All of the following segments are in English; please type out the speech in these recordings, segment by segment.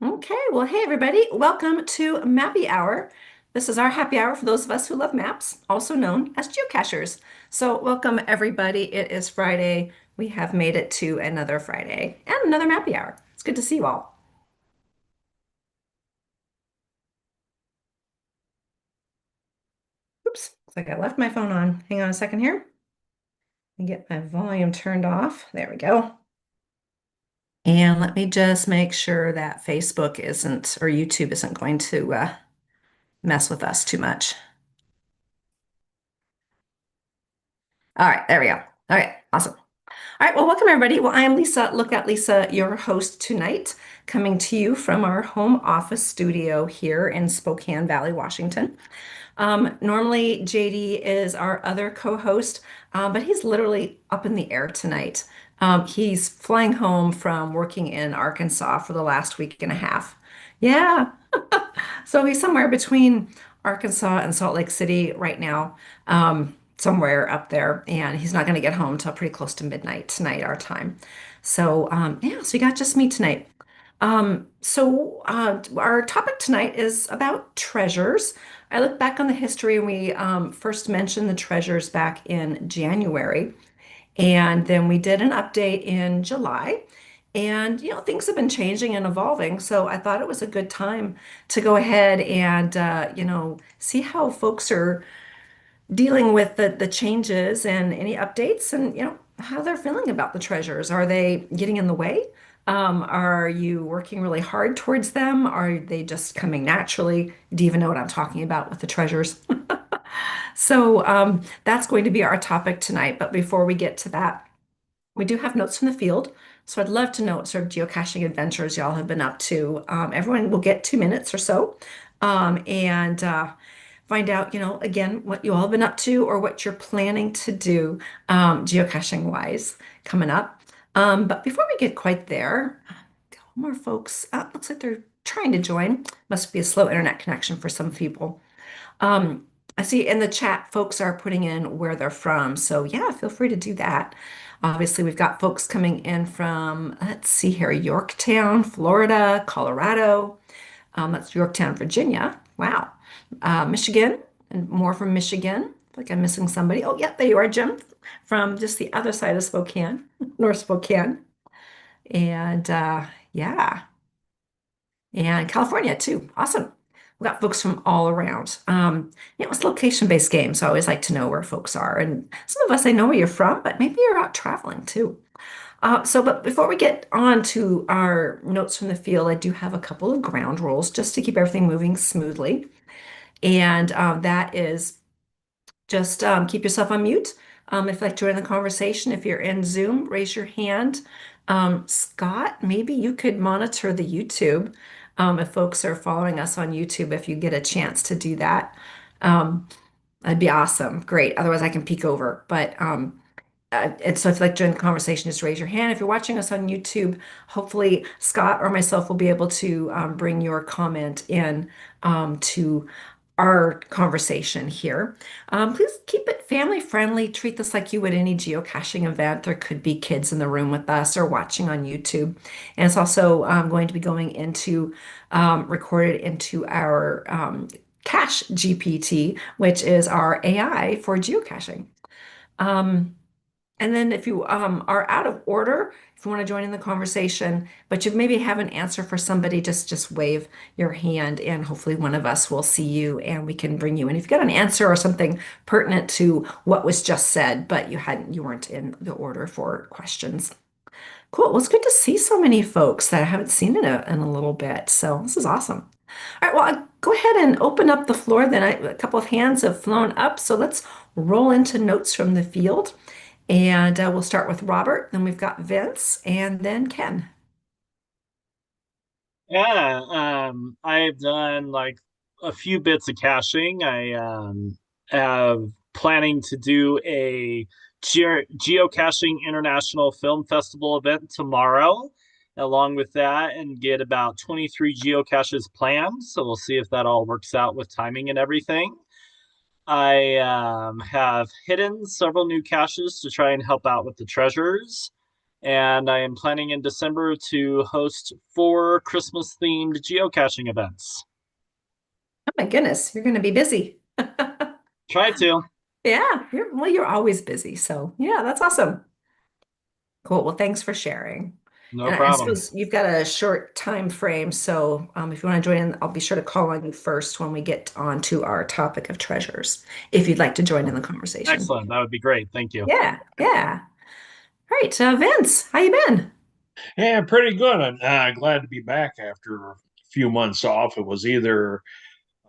Okay, well, hey everybody, welcome to Mappy Hour. This is our happy hour for those of us who love maps, also known as geocachers. So, welcome everybody. It is Friday. We have made it to another Friday and another Mappy Hour. It's good to see you all. Oops, looks like I left my phone on. Hang on a second here and get my volume turned off. There we go. And let me just make sure that Facebook isn't or YouTube isn't going to mess with us too much. All right, there we go. All right, awesome. All right, well, welcome everybody. Well, I am Lisa, Look at Lisa, your host tonight, coming to you from our home office studio here in Spokane Valley, Washington. Normally, JD is our other co-host, but he's literally up in the air tonight. He's flying home from working in Arkansas for the last week and a half. Yeah, so he's somewhere between Arkansas and Salt Lake City right now, somewhere up there, and he's not going to get home till pretty close to midnight tonight, our time. So, yeah, so you got just me tonight. Our topic tonight is about treasures. I look back on the history and we first mentioned the treasures back in January. And then we did an update in July. And, things have been changing and evolving. So I thought it was a good time to go ahead and, see how folks are dealing with the changes and any updates and, how they're feeling about the treasures. Are they getting in the way? Are you working really hard towards them? Are they just coming naturally? Do you even know what I'm talking about with the treasures? So that's going to be our topic tonight. But before we get to that, we do have notes from the field. So I'd love to know what sort of geocaching adventures y'all have been up to. Everyone will get 2 minutes or so and find out, again, what you all have been up to or what you're planning to do geocaching wise coming up. But before we get quite there, a couple more folks. Looks like they're trying to join. Must be a slow internet connection for some people. Um, I see in the chat folks are putting in where they're from. So yeah, feel free to do that. Obviously, we've got folks coming in from, let's see here, Yorktown, Florida, Colorado. That's Yorktown, Virginia. Wow. Michigan and more from Michigan. Like I'm missing somebody. Oh, yeah, there you are, Jim, from just the other side of Spokane, North Spokane. And yeah, and California too. Awesome. We got folks from all around. It's a location-based game, so I always like to know where folks are. And some of us, I know where you're from, but maybe you're out traveling too. But before we get on to our notes from the field, I do have a couple of ground rules just to keep everything moving smoothly. And that is just keep yourself on mute. If you'd like to join the conversation, if you're in Zoom, raise your hand. Scott, maybe you could monitor the YouTube if folks are following us on YouTube, if you get a chance to do that. Um, that'd be awesome. Great. Otherwise, I can peek over. And so if you'd like to join the conversation, just raise your hand. If you're watching us on YouTube, hopefully Scott or myself will be able to bring your comment in to our conversation here. Please keep it family friendly. Treat this like you would any geocaching event. There could be kids in the room with us or watching on YouTube. And it's also going to be going into recorded into our Cache GPT, which is our AI for geocaching. Um, and then if you are out of order, if you want to join in the conversation, but you maybe have an answer for somebody, just wave your hand and hopefully one of us will see you and we can bring you in. If you've got an answer or something pertinent to what was just said, but you weren't in the order for questions. Cool. Well, it's good to see so many folks that I haven't seen in a little bit. So this is awesome. All right, well, go ahead and open up the floor. Then a couple of hands have flown up. So let's roll into notes from the field. And we'll start with Robert, then we've got Vince, and then Ken. Yeah, I've done like a few bits of caching. I have planning to do a geocaching international film festival event tomorrow, along with that, and get about 23 geocaches planned. So we'll see if that all works out with timing and everything. I have hidden several new caches to try and help out with the treasures. and I am planning in December to host 4 Christmas-themed geocaching events. Oh my goodness, you're going to be busy. Try to. Yeah, you're always busy. So yeah, that's awesome. Cool. Well, thanks for sharing. No And I problem. suppose you've got a short time frame, so if you want to join in, I'll be sure to call on you first when we get on to our topic of treasures, if you'd like to join in the conversation. Excellent. That would be great. Thank you. Yeah, yeah. All right, Vince, how you been? Yeah, pretty good. I'm glad to be back after a few months off. It was either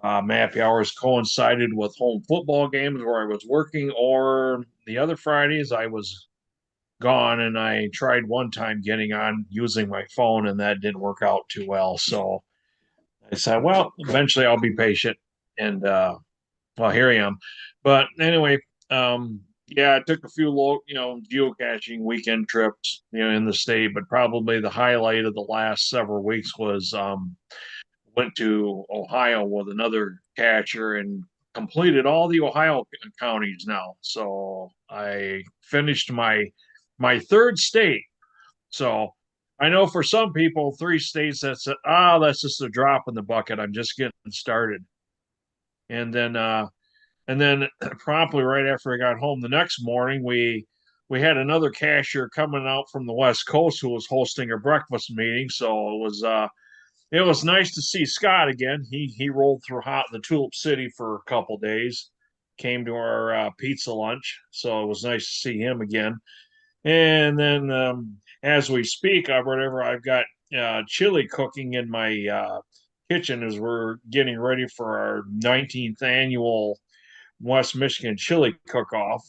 Mappy Hours coincided with home football games where I was working, or the other Fridays I was gone and I tried one time getting on using my phone and that didn't work out too well. So I said, well, eventually I'll be patient. And well, here I am. But anyway, yeah, I took a few geocaching weekend trips, in the state, but probably the highlight of the last several weeks was went to Ohio with another catcher and completed all the Ohio counties now. So I finished my third state. So I know for some people, 3 states that's just a drop in the bucket. I'm just getting started. And then promptly right after I got home the next morning, we had another cashier coming out from the West Coast who was hosting a breakfast meeting. So it was nice to see Scott again. He rolled through hot the Tulip City for a couple days, came to our pizza lunch. So it was nice to see him again. And then as we speak, whatever I've got chili cooking in my kitchen as we're getting ready for our 19th annual West Michigan chili cook-off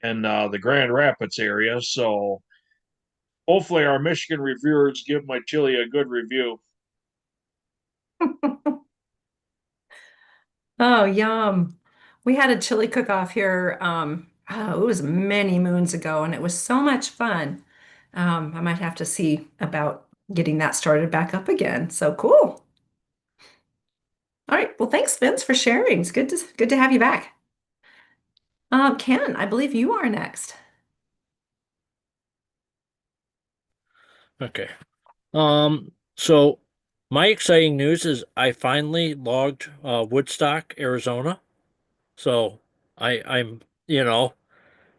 in the Grand Rapids area. So hopefully our Michigan reviewers give my chili a good review. Oh, yum. We had a chili cook-off here. It was many moons ago, and it was so much fun. I might have to see about getting that started back up again. So cool. All right. Well, thanks, Vince, for sharing. It's good to have you back. Ken, I believe you are next. Okay. So my exciting news is I finally logged Woodstock, Arizona. So I'm,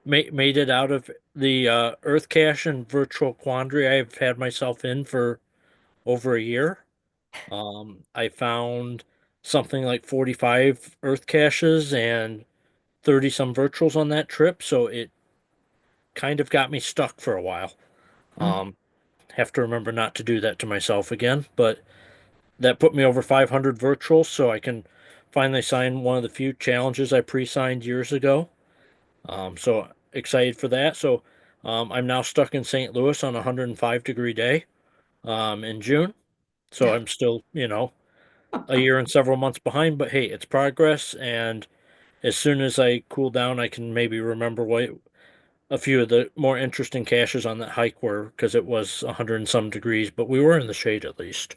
made it out of the Earth cache and virtual quandary I've had myself in for over a year. I found something like 45 Earth caches and 30 some virtuals on that trip, so it kind of got me stuck for a while. Mm. Um, have to remember not to do that to myself again, but that put me over 500 virtuals, so I can finally sign one of the few challenges I pre-signed years ago. So excited for that. So I'm now stuck in St. Louis on a 105-degree day in June. So I'm still, a year and several months behind, but hey, it's progress. And as soon as I cool down, I can maybe remember what a few of the more interesting caches on that hike were because it was 100 and some degrees, but we were in the shade at least.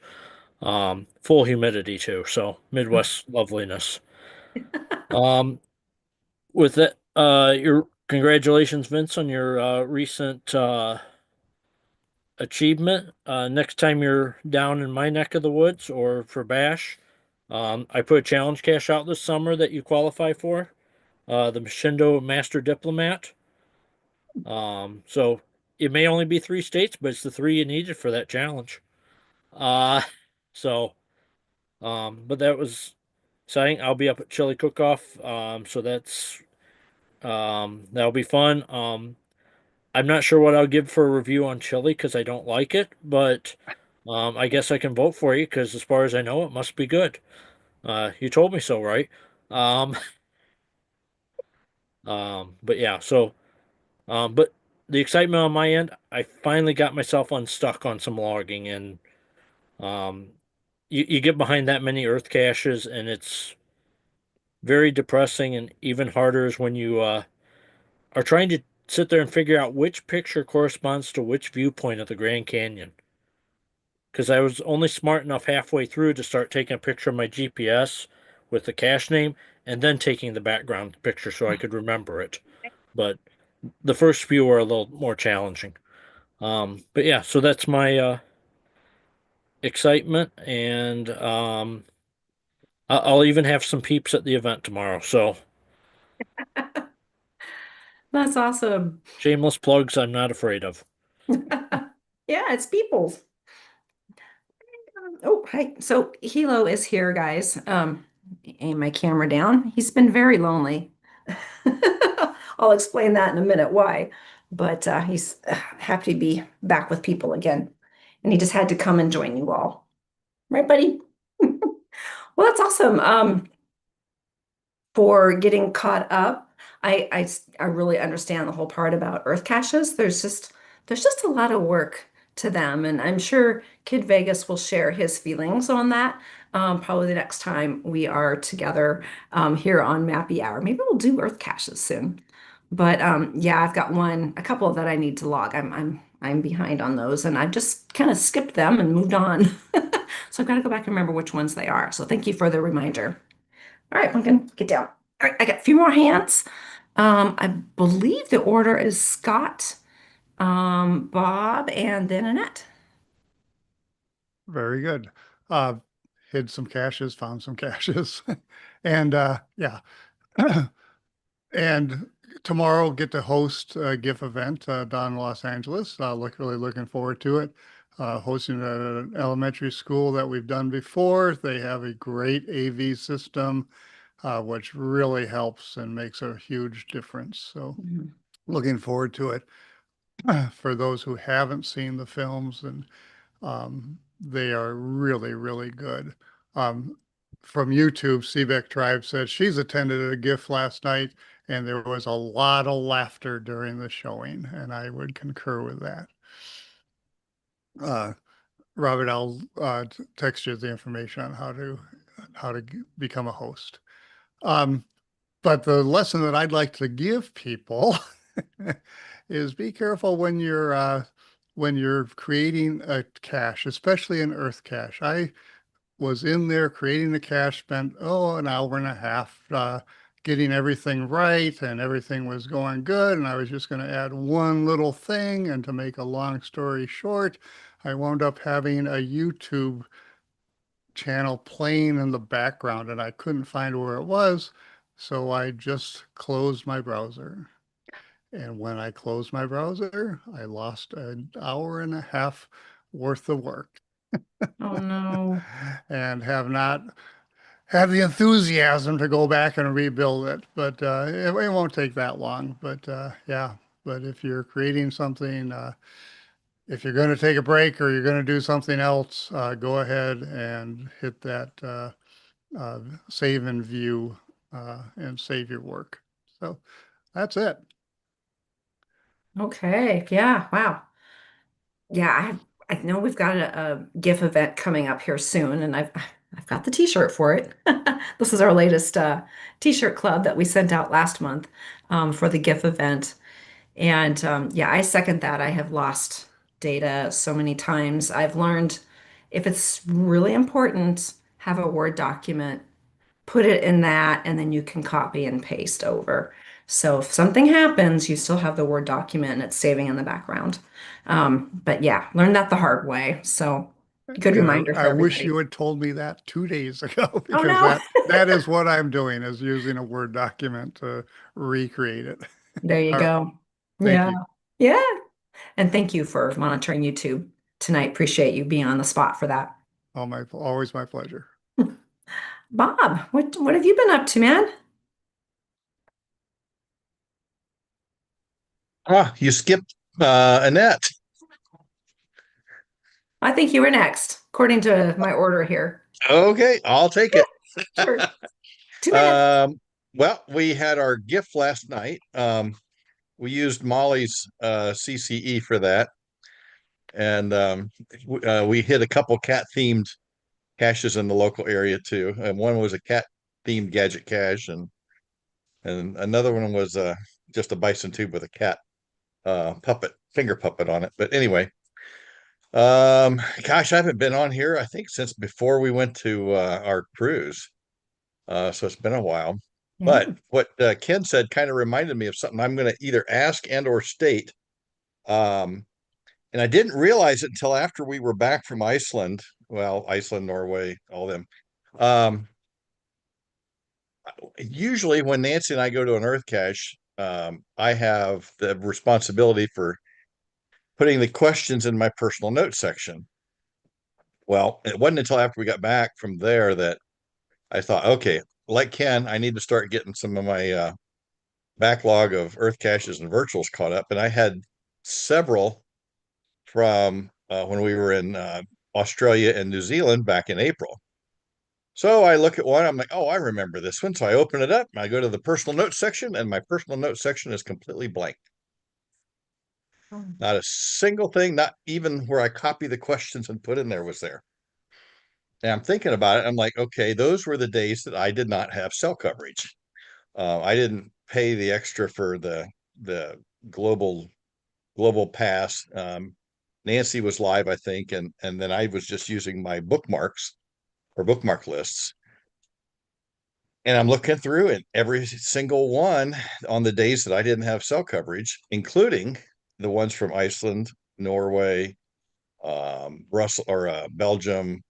Full humidity too, so Midwest loveliness. Um, with that, your congratulations, Vince, on your recent achievement. Next time you're down in my neck of the woods or for Bash, I put a challenge cache out this summer that you qualify for, the Mashindo Master Diplomat. So it may only be 3 states, but it's the three you needed for that challenge. Uh, so, but that was exciting. I'll be up at Chili Cook-Off, so that'll be fun. I'm not sure what I'll give for a review on chili because I don't like it, but I guess I can vote for you because as far as I know, it must be good. You told me so, right? Um, but yeah, so but the excitement on my end, I finally got myself unstuck on some logging, and um, you get behind that many earth caches, and it's very depressing, and even harder is when you are trying to sit there and figure out which picture corresponds to which viewpoint of the Grand Canyon. Because I was only smart enough halfway through to start taking a picture of my GPS with the cache name and then taking the background picture so I could remember it. But the first few were a little more challenging. But yeah, so that's my excitement, and I'll even have some peeps at the event tomorrow. So That's awesome. shameless plugs, I'm not afraid of. Yeah, it's people's. Oh, hi. So Hilo is here, guys. Aim my camera down. He's been very lonely. I'll explain that in a minute why. But he's happy to be back with people again. And he just had to come and join you all. Right, buddy? Well, that's awesome. For getting caught up. I really understand the whole part about earth caches. There's just a lot of work to them, and I'm sure Kid Vegas will share his feelings on that. Probably the next time we are together here on Mappy Hour. Maybe we'll do earth caches soon. But yeah, I've got a couple that I need to log. I'm behind on those, and I've just kind of skipped them and moved on. So I've got to go back and remember which ones they are. So thank you for the reminder. All right, Pumpkin, get down. All right, I got a few more hands. I believe the order is Scott, Bob, and then Annette. Very good. Uh, hid some caches, found some caches. And yeah. And tomorrow get to host a GIF event down in Los Angeles. Really looking forward to it. Hosting at an elementary school that we've done before. They have a great AV system, which really helps and makes a huge difference. So Mhm. looking forward to it. For those who haven't seen the films, and they are really, really good. Um, from YouTube, Seebeck Tribe said she's attended a GIF last night and there was a lot of laughter during the showing, and I would concur with that. Uh, Robert, I'll text you the information on how to become a host. But the lesson that I'd like to give people is be careful when you're creating a cache, especially an earth cache. I was in there creating the cache, spent an hour and a half getting everything right, and everything was going good. And I was just going to add one little thing. And to make a long story short, I wound up having a YouTube channel playing in the background, and I couldn't find where it was. So I just closed my browser. And when I closed my browser, I lost an hour and a half worth of work Oh no. and have not had the enthusiasm to go back and rebuild it. But it won't take that long. But yeah, but if you're creating something, if you're going to take a break or you're going to do something else, go ahead and hit that save and view and save your work. So that's it. Okay. Yeah. Wow. Yeah, I know we've got a GIF event coming up here soon, and I've got the t-shirt for it. This is our latest t-shirt club that we sent out last month for the GIF event. And yeah, I second that. I have lost data so many times. I've learned if it's really important, have a Word document, put it in that, and then you can copy and paste over. So if something happens, you still have the Word document and it's saving in the background. But yeah, learned that the hard way. So good And reminder I for wish you everybody. had told me that 2 days ago, Oh because no. that is what I'm doing, is using a Word document to recreate it. There you All right. go. Thank Yeah. you. Yeah. And thank you for monitoring YouTube tonight. Appreciate you being on the spot for that. Always my pleasure. Bob, what have you been up to, man? Ah, you skipped Annette. I think you were next, according to my order here. Okay, I'll take it. Sure. 2 minutes. Well, we had our gift last night. We used Molly's CCE for that, and we hit a couple cat themed caches in the local area too. And one was a cat themed gadget cache, and another one was just a bison tube with a cat finger puppet on it. But anyway, gosh, I haven't been on here, I think, since before we went to our cruise. So it's been a while. Yeah. But what Ken said kind of reminded me of something I'm going to either ask and or state. Um, And I didn't realize it until after we were back from Iceland. Well, Iceland, Norway, all them. Um, Usually when Nancy and I go to an earth cache, I have the responsibility for putting the questions in my personal notes section. Well, it wasn't until after we got back from there that I thought, okay, like Ken, I need to start getting some of my backlog of earth caches and virtuals caught up. And I had several from when we were in Australia and New Zealand back in April. So I look at one, I'm like, oh, I remember this one. So I open it up, and I go to the personal notes section, and my personal notes section is completely blank. Oh. Not a single thing, not even where I copy the questions and put in there was there. And I'm thinking about it. I'm like, okay, those were the days that I did not have cell coverage. I didn't pay the extra for the global pass. Nancy was live, I think, and then I was just using my bookmarks or bookmark lists. And I'm looking through and every single one on the days that I didn't have cell coverage, including the ones from Iceland, Norway, Brussels or Belgium,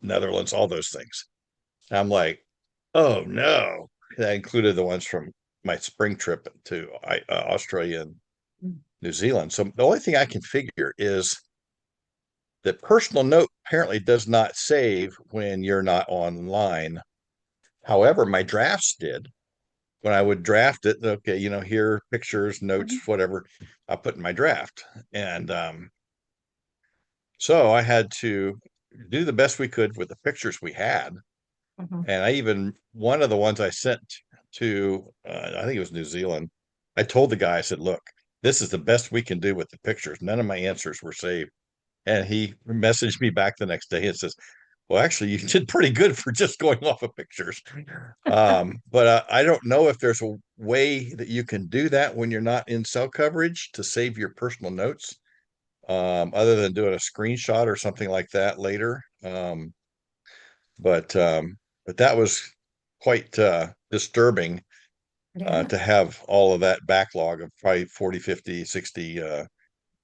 Netherlands, all those things. And I'm like, oh no. That included the ones from my spring trip to Australia and New Zealand. So the only thing I can figure is that personal note apparently does not save when you're not online. However, my drafts did. When I would draft it, okay, here, pictures, notes, whatever, I put in my draft. And so I had to do the best we could with the pictures we had. Mhm. And one of the ones I sent to, I think it was New Zealand, I told the guy, I said, look, this is the best we can do with the pictures. None of my answers were saved. And he messaged me back the next day and says, well, actually, you did pretty good for just going off of pictures. But I don't know if there's a way that you can do that when you're not in cell coverage to save your personal notes, other than doing a screenshot or something like that later. But that was quite disturbing Yeah. to have all of that backlog of probably 40, 50, 60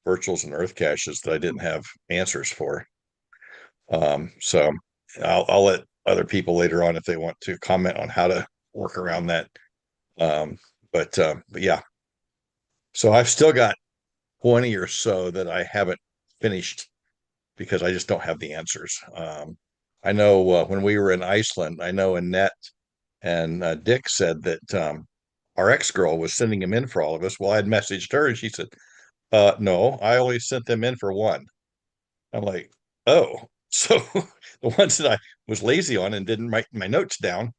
virtuals and earth caches that I didn't have answers for. So I'll let other people later on if they want to comment on how to work around that. Um, but yeah, so I've still got 20 or so that I haven't finished because I just don't have the answers. I know when we were in Iceland, I know Annette and Dick said that our ex-girl was sending them in for all of us. Well, I'd messaged her and she said, no, I only sent them in for one. I'm like, oh, so the ones that I was lazy on and didn't write my notes down,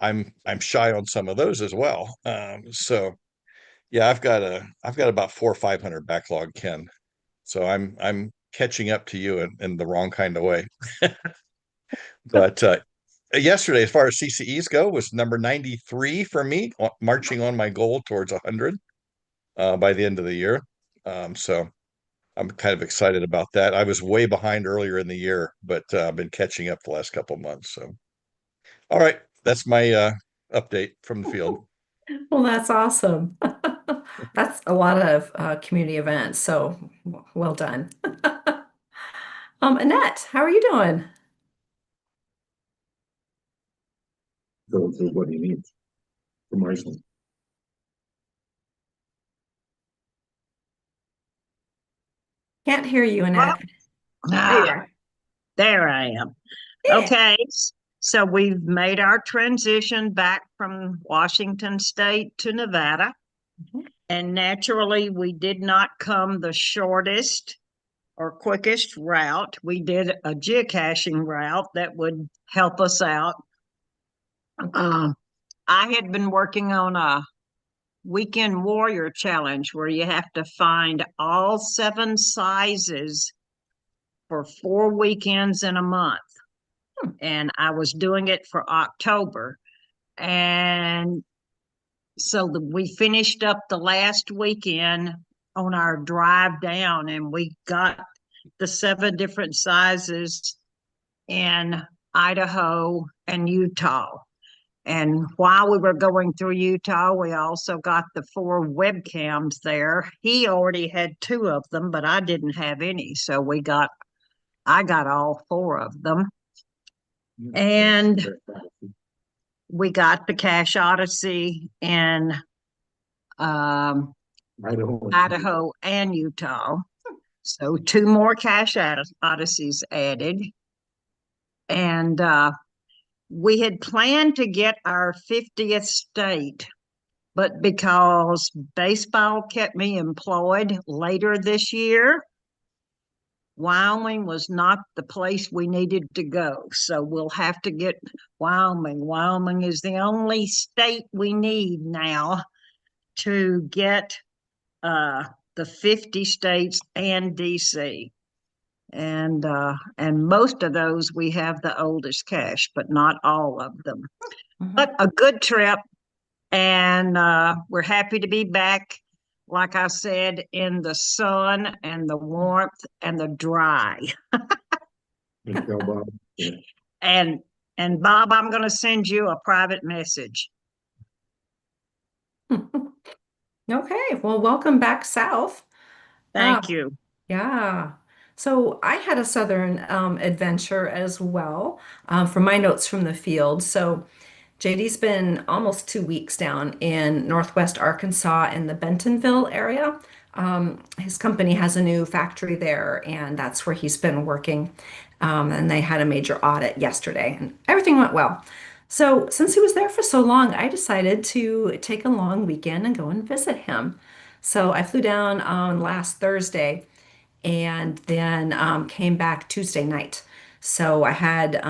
I'm shy on some of those as well. So yeah, I've got about 400 or 500 backlog, Ken. So I'm catching up to you in the wrong kind of way. But yesterday, as far as CCEs go, was number 93 for me, marching on my goal towards 100 by the end of the year. So I'm kind of excited about that. I was way behind earlier in the year, but I've been catching up the last couple of months. So, all right, that's my update from the field. Well, that's awesome. That's a lot of community events, so well done. Annette, how are you doing? Go through what he needs from Iceland. Can't hear you, Annette. There you Ah, are. there I am. Yeah. Okay, so we've made our transition back from Washington State to Nevada. Mhm. And naturally, we did not come the shortest or quickest route. We did a geocaching route that would help us out. Um, I had been working on a weekend warrior challenge where you have to find all 7 sizes for 4 weekends in a month. And I was doing it for October. And so we finished up the last weekend on our drive down, and we got the 7 different sizes in Idaho and Utah. And while we were going through Utah, we also got the 4 webcams there. He already had 2 of them, but I didn't have any, so I got all 4 of them. And we got the Cache Odyssey in Idaho and Utah. So 2 more Cache Odysseys added. And we had planned to get our 50th state, but because baseball kept me employed later this year, Wyoming was not the place we needed to go. So we'll have to get Wyoming. Wyoming is the only state we need now to get the 50 states and DC. And most of those we have the oldest cache, but not all of them. But a good trip, and we're happy to be back. Like I said, in the sun and the warmth and the dry. And and Bob, I'm going to send you a private message. Okay, well, welcome back south. Thank you. Yeah. So I had a southern adventure as well for my notes from the field. So JD's been almost 2 weeks down in Northwest Arkansas in the Bentonville area. His company has a new factory there, and that's where he's been working. And they had a major audit yesterday, and everything went well. So since he was there for so long, I decided to take a long weekend and go and visit him. So I flew down on last Thursday and then came back Tuesday night. So I had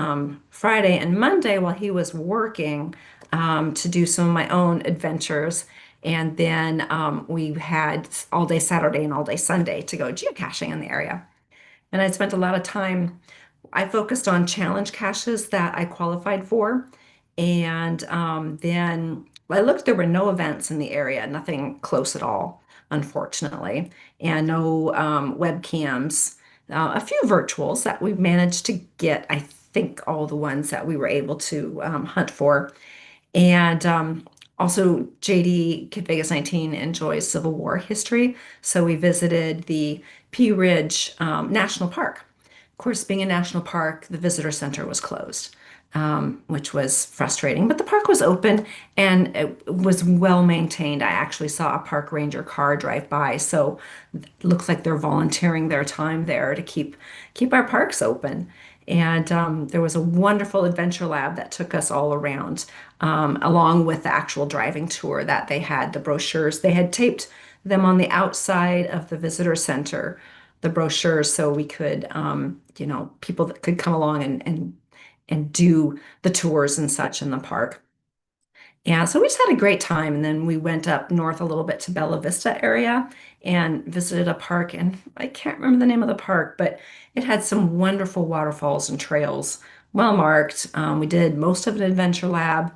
Friday and Monday while he was working to do some of my own adventures. And then we had all day Saturday and all day Sunday to go geocaching in the area. And I spent a lot of time, I focused on challenge caches that I qualified for. And then I looked, there were no events in the area, nothing close at all, unfortunately, and no webcams. A few virtuals that we've managed to get, I think all the ones that we were able to hunt for. And also, JD Kid Vegas 19 enjoys Civil War history. So we visited the Pea Ridge National Park. Of course, being a national park, the visitor center was closed, which was frustrating. But the park was open and it was well maintained. I actually saw a park ranger car drive by, so it looks like they're volunteering their time there to keep our parks open. And there was a wonderful adventure lab that took us all around, along with the actual driving tour that they had, the brochures. They had taped them on the outside of the visitor center, the brochures, so we could, people that could come along and do the tours and such in the park. Yeah, so we just had a great time. And then we went up north a little bit to Bella Vista area and visited a park. And I can't remember the name of the park, but it had some wonderful waterfalls and trails, well marked. We did most of an adventure lab.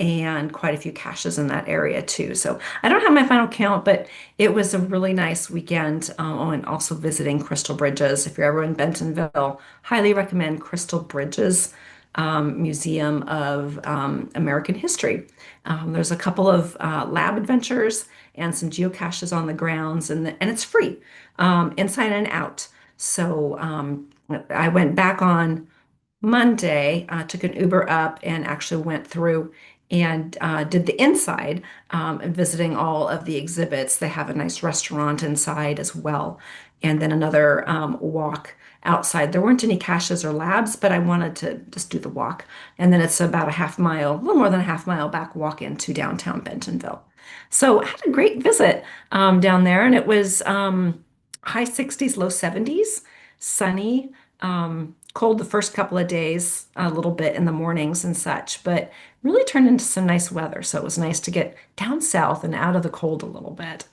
And quite a few caches in that area too. So I don't have my final count, but it was a really nice weekend. Oh, and also visiting Crystal Bridges. If you're ever in Bentonville, highly recommend Crystal Bridges Museum of American History. There's a couple of lab adventures and some geocaches on the grounds, and it's free inside and out. So I went back on Monday, took an Uber up and actually went through and did the inside and visiting all of the exhibits. They have a nice restaurant inside as well. And then another walk outside. There weren't any caches or labs, but I wanted to just do the walk. And then it's about a half mile, a little more than a half mile back walk into downtown Bentonville. So I had a great visit down there, and it was high 60s, low 70s, sunny. Cold the first couple of days, a little bit in the mornings and such, but really turned into some nice weather. So it was nice to get down south and out of the cold a little bit.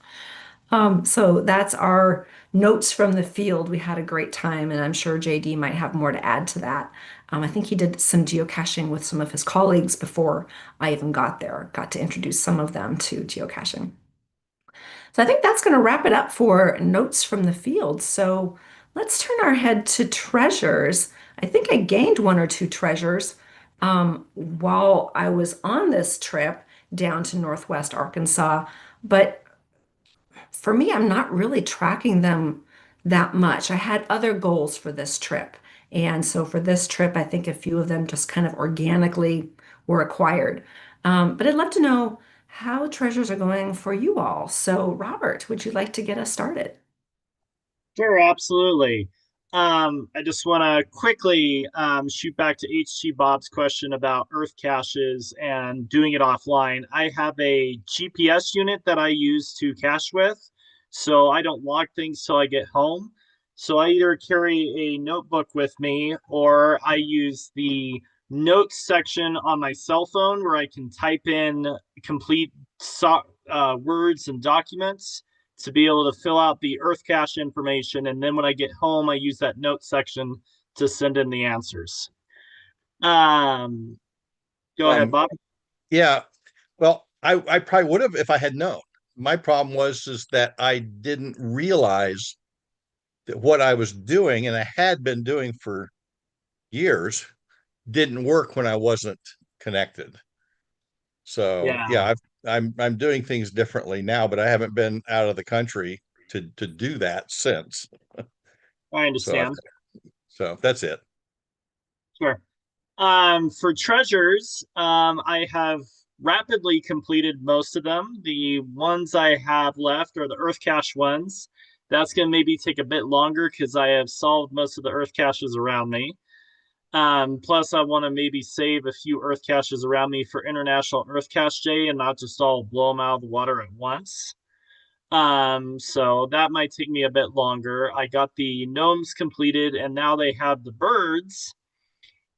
So that's our notes from the field. We had a great time, and I'm sure JD might have more to add to that. I think he did some geocaching with some of his colleagues before I even got there, got to introduce some of them to geocaching. So I think that's going to wrap it up for notes from the field. So let's turn our head to treasures. I think I gained 1 or 2 treasures while I was on this trip down to Northwest Arkansas. But for me, I'm not really tracking them that much. I had other goals for this trip. And so for this trip, I think a few of them just kind of organically were acquired. But I'd love to know how treasures are going for you all. So, Robert, would you like to get us started? Sure, absolutely. I just want to quickly shoot back to HG Bob's question about Earth caches and doing it offline. I have a GPS unit that I use to cache with, so I don't log things till I get home. So I either carry a notebook with me or I use the notes section on my cell phone where I can type in complete words and documents to be able to fill out the Earth cache information. And then when I get home, I use that note section to send in the answers. Um, Go ahead, Bob. Yeah. Well, I probably would have if I had known. My problem was is that I didn't realize that what I was doing and I had been doing for years didn't work when I wasn't connected. So Yeah, yeah, I'm doing things differently now, but I haven't been out of the country to do that since. I So understand. so that's it. Sure. For treasures, I have rapidly completed most of them. The ones I have left are the Earth cache ones. That's going to maybe take a bit longer because I have solved most of the Earth caches around me. Plus, I want to maybe save a few Earth caches around me for International Earth Cache Day and not just all blow them out of the water at once. So that might take me a bit longer. I got the gnomes completed, and now they have the birds.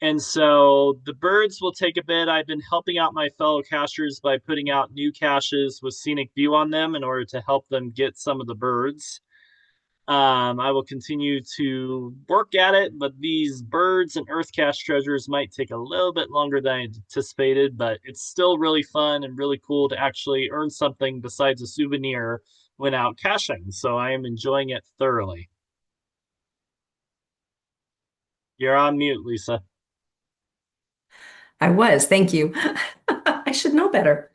And so the birds will take a bit. I've been helping out my fellow cachers by putting out new caches with scenic view on them in order to help them get some of the birds. I will continue to work at it, but these birds and earth cache treasures might take a little bit longer than I anticipated, but it's still really fun and really cool to actually earn something besides a souvenir when out caching. So I am enjoying it thoroughly. You're on mute, Lisa. I was, thank you. I should know better.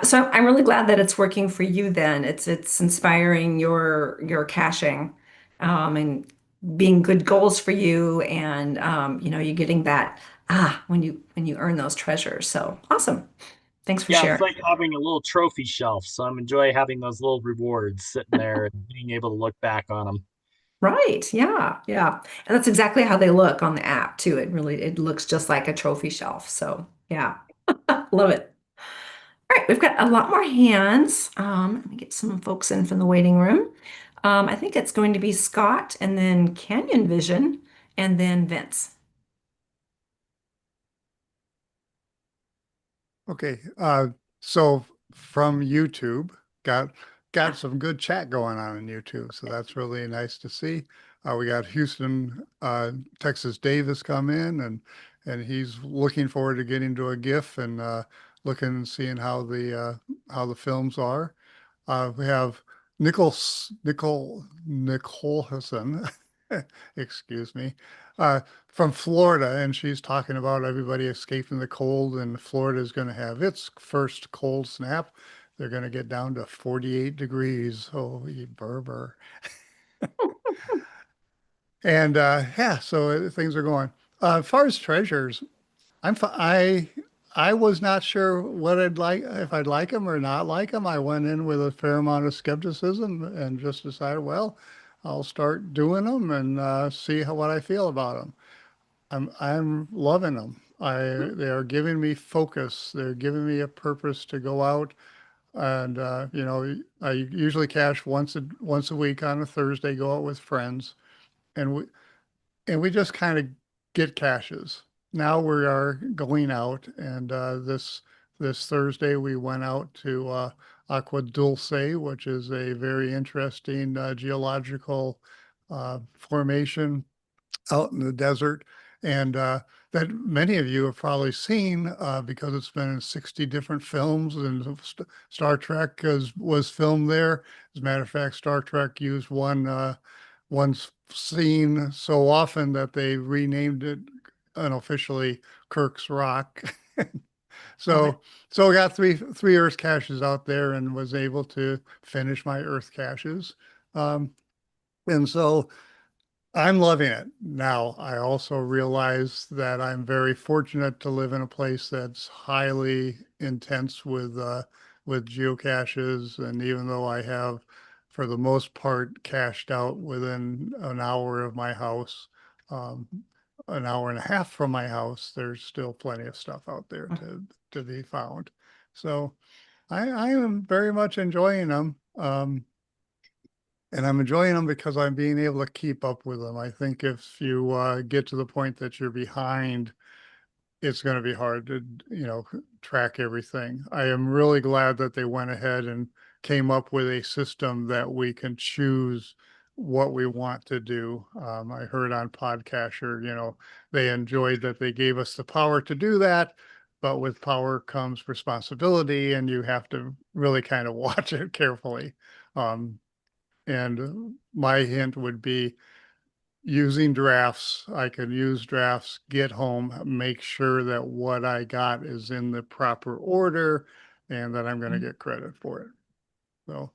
So I'm really glad that it's working for you then. It's inspiring your caching and being good goals for you and you're getting that when you earn those treasures. So awesome. Thanks for Yeah, it's sharing. like having a little trophy shelf. So I'm enjoying having those little rewards sitting there and being able to look back on them. Right. Yeah. Yeah. And that's exactly how they look on the app too. It looks just like a trophy shelf. So yeah. Love it. All right, we've got a lot more hands. Let me get some folks in from the waiting room. I think it's going to be Scott and then Canyon Vision and then Vince. Okay, so from YouTube, got got some good chat going on YouTube, so that's really nice to see. We got Houston, Texas Davis come in, and he's looking forward to getting to a GIF and looking and seeing how the films are. We have Nicole Hassan, excuse me, from Florida, and she's talking about everybody escaping the cold, and Florida is going to have its first cold snap. They're going to get down to 48 degrees. Holy Berber. And yeah, so things are going. As far as treasures, I'm fi- I was not sure what I'd like if I'd like them or not like them. I went in with a fair amount of skepticism and just decided, well, I'll start doing them and see what I feel about them. I'm loving them. They are giving me focus. They're giving me a purpose to go out and I usually cache once a week on a Thursday. Go out with friends and we just kind of get caches. Now we are going out, and this Thursday we went out to Aqua Dulce, which is a very interesting geological formation out in the desert, and that many of you have probably seen because it's been in 60 different films, and Star Trek was filmed there. As a matter of fact, Star Trek used one scene so often that they renamed it unofficially Kirk's Rock. Love it. So I got three Earth caches out there and was able to finish my Earth caches. And so I'm loving it. Now, I also realize that I'm very fortunate to live in a place that's highly intense with geocaches. And even though I have, for the most part, cached out within an hour of my house, um, an hour and a half from my house, there's still plenty of stuff out there to be found. So I am very much enjoying them. And I'm enjoying them because I'm being able to keep up with them. I think if you get to the point that you're behind, it's going to be hard to, track everything. I am really glad that they went ahead and came up with a system that we can choose what we want to do. I heard on Podcaster, they enjoyed that they gave us the power to do that, but with power comes responsibility, and you have to really kind of watch it carefully. And my hint would be using drafts. I could use drafts, get home, make sure that what I got is in the proper order and that I'm going to get credit for it. So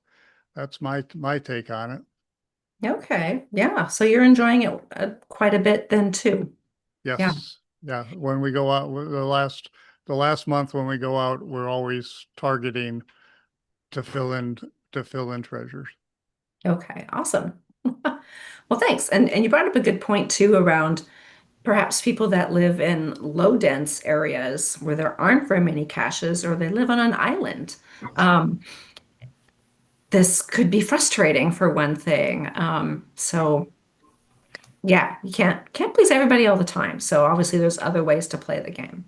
that's my take on it. Okay. Yeah. So you're enjoying it quite a bit then too. Yeah. Yes. Yeah. When we go out, the last month when we go out, we're always targeting to fill in treasures. Okay. Awesome. Well, thanks. And you brought up a good point too around perhaps people that live in low dense areas where there aren't very many caches or they live on an island. Um, this could be frustrating for one thing. So yeah, you can't please everybody all the time. So obviously there's other ways to play the game.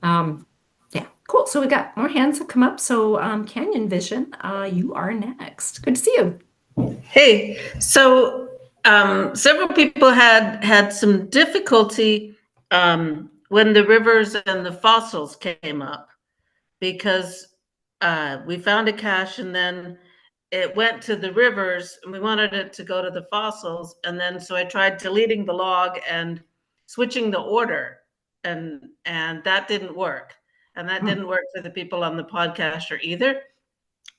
Um, yeah, cool. So we got more hands that come up. So Canyon Vision, you are next. Good to see you. Hey, so several people had some difficulty when the rivers and the fossils came up because we found a cache and then it went to the rivers and we wanted it to go to the fossils. And then so I tried deleting the log and switching the order and that didn't work. And that didn't work for the people on the podcaster either.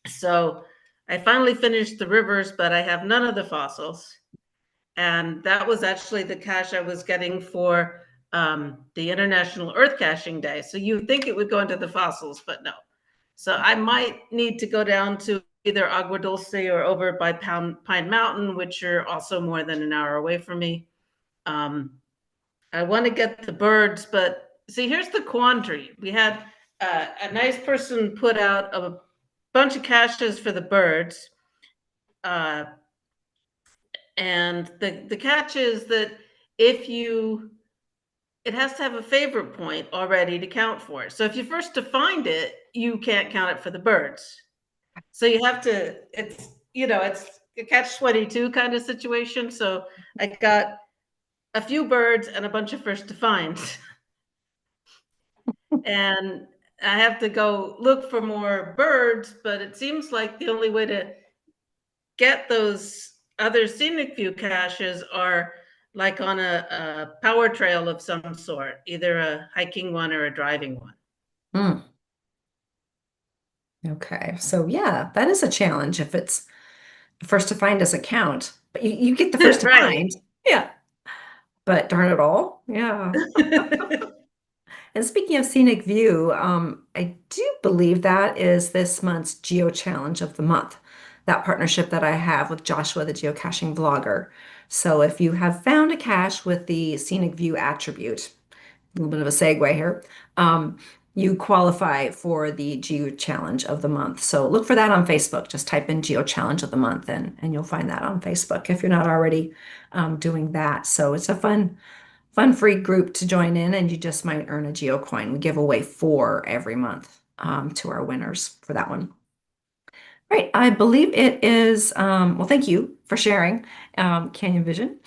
So I finally finished the rivers, but I have none of the fossils. And that was actually the cache I was getting for the International Earth Caching Day. So you'd think it would go into the fossils, but no. So I might need to go down to either Agua Dulce or over by Pine Mountain, which are also more than an hour away from me. I want to get the birds, but see, here's the quandary. We had a nice person put out a bunch of caches for the birds. And the catch is that it has to have a favorite point already to count for it. So if you first defined it, you can't count it for the birds. So you have to, it's a catch-22 kind of situation. So I got a few birds and a bunch of first defined. And I have to go look for more birds, but it seems like the only way to get those other scenic view caches are like on a power trail of some sort, either a hiking one or a driving one. Okay, so yeah, that is a challenge if it's first to find doesn't count, but you get the first to Right. find. Yeah, but darn it all. Yeah. And speaking of scenic view, I do believe that is this month's Geo Challenge of the Month, that partnership that I have with Joshua, the geocaching vlogger. So if you have found a cache with the scenic view attribute, a little bit of a segue here, you qualify for the Geo Challenge of the Month. So look for that on Facebook. Just type in Geo Challenge of the Month and you'll find that on Facebook if you're not already doing that. So it's a fun free group to join in, and you just might earn a geo coin. We give away 4 every month to our winners for that one. Right, I believe it is, well, thank you for sharing, Canyon Vision.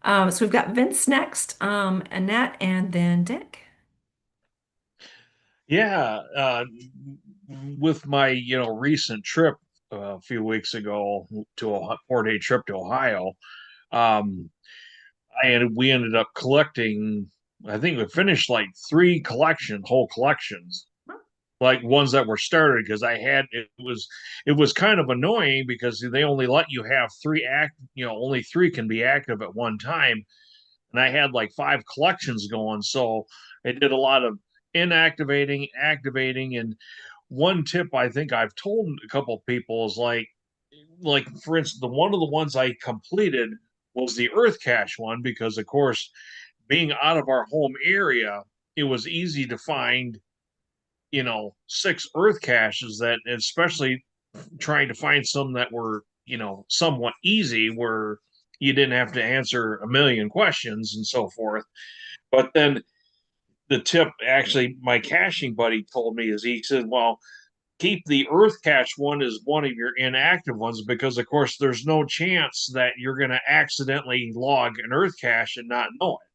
So we've got Vince next, Annette, and then Dick. Yeah, with my recent trip a few weeks ago to a 4-day trip to Ohio, we ended up collecting I think we finished like 3 whole collections, like ones that were started because it was kind of annoying because they only let you have only 3 can be active at one time, and I had like 5 collections going, so I did a lot of inactivating, activating, and one tip I think I've told a couple of people is like for instance, the one of the ones I completed was the Earth Cache one because of course being out of our home area, it was easy to find 6 Earth caches that, especially trying to find some that were somewhat easy where you didn't have to answer a million questions and so forth. But then the tip actually my caching buddy told me is he said, well, keep the Earth cache one as one of your inactive ones because of course there's no chance that you're going to accidentally log an Earth cache and not know it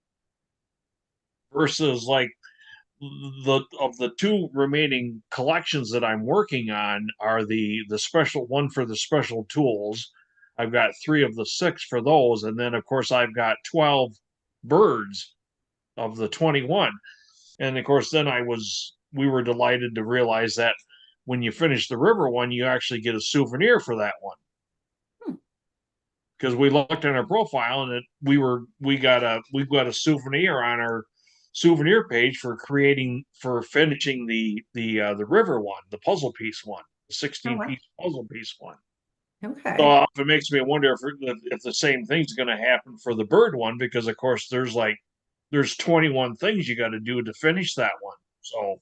versus like the 2 remaining collections that I'm working on are the special one for the special tools. I've got 3 of the 6 for those, and then of course I've got 12 birds of the 21. And of course, then we were delighted to realize that when you finish the river one, you actually get a souvenir for that one. Because we looked at our profile and we got a souvenir on our souvenir page for finishing the river one, the puzzle piece one, the Oh, 16 wow. piece puzzle piece one. Okay. So it makes me wonder if the same thing's going to happen for the bird one because of course there's 21 things you got to do to finish that one. So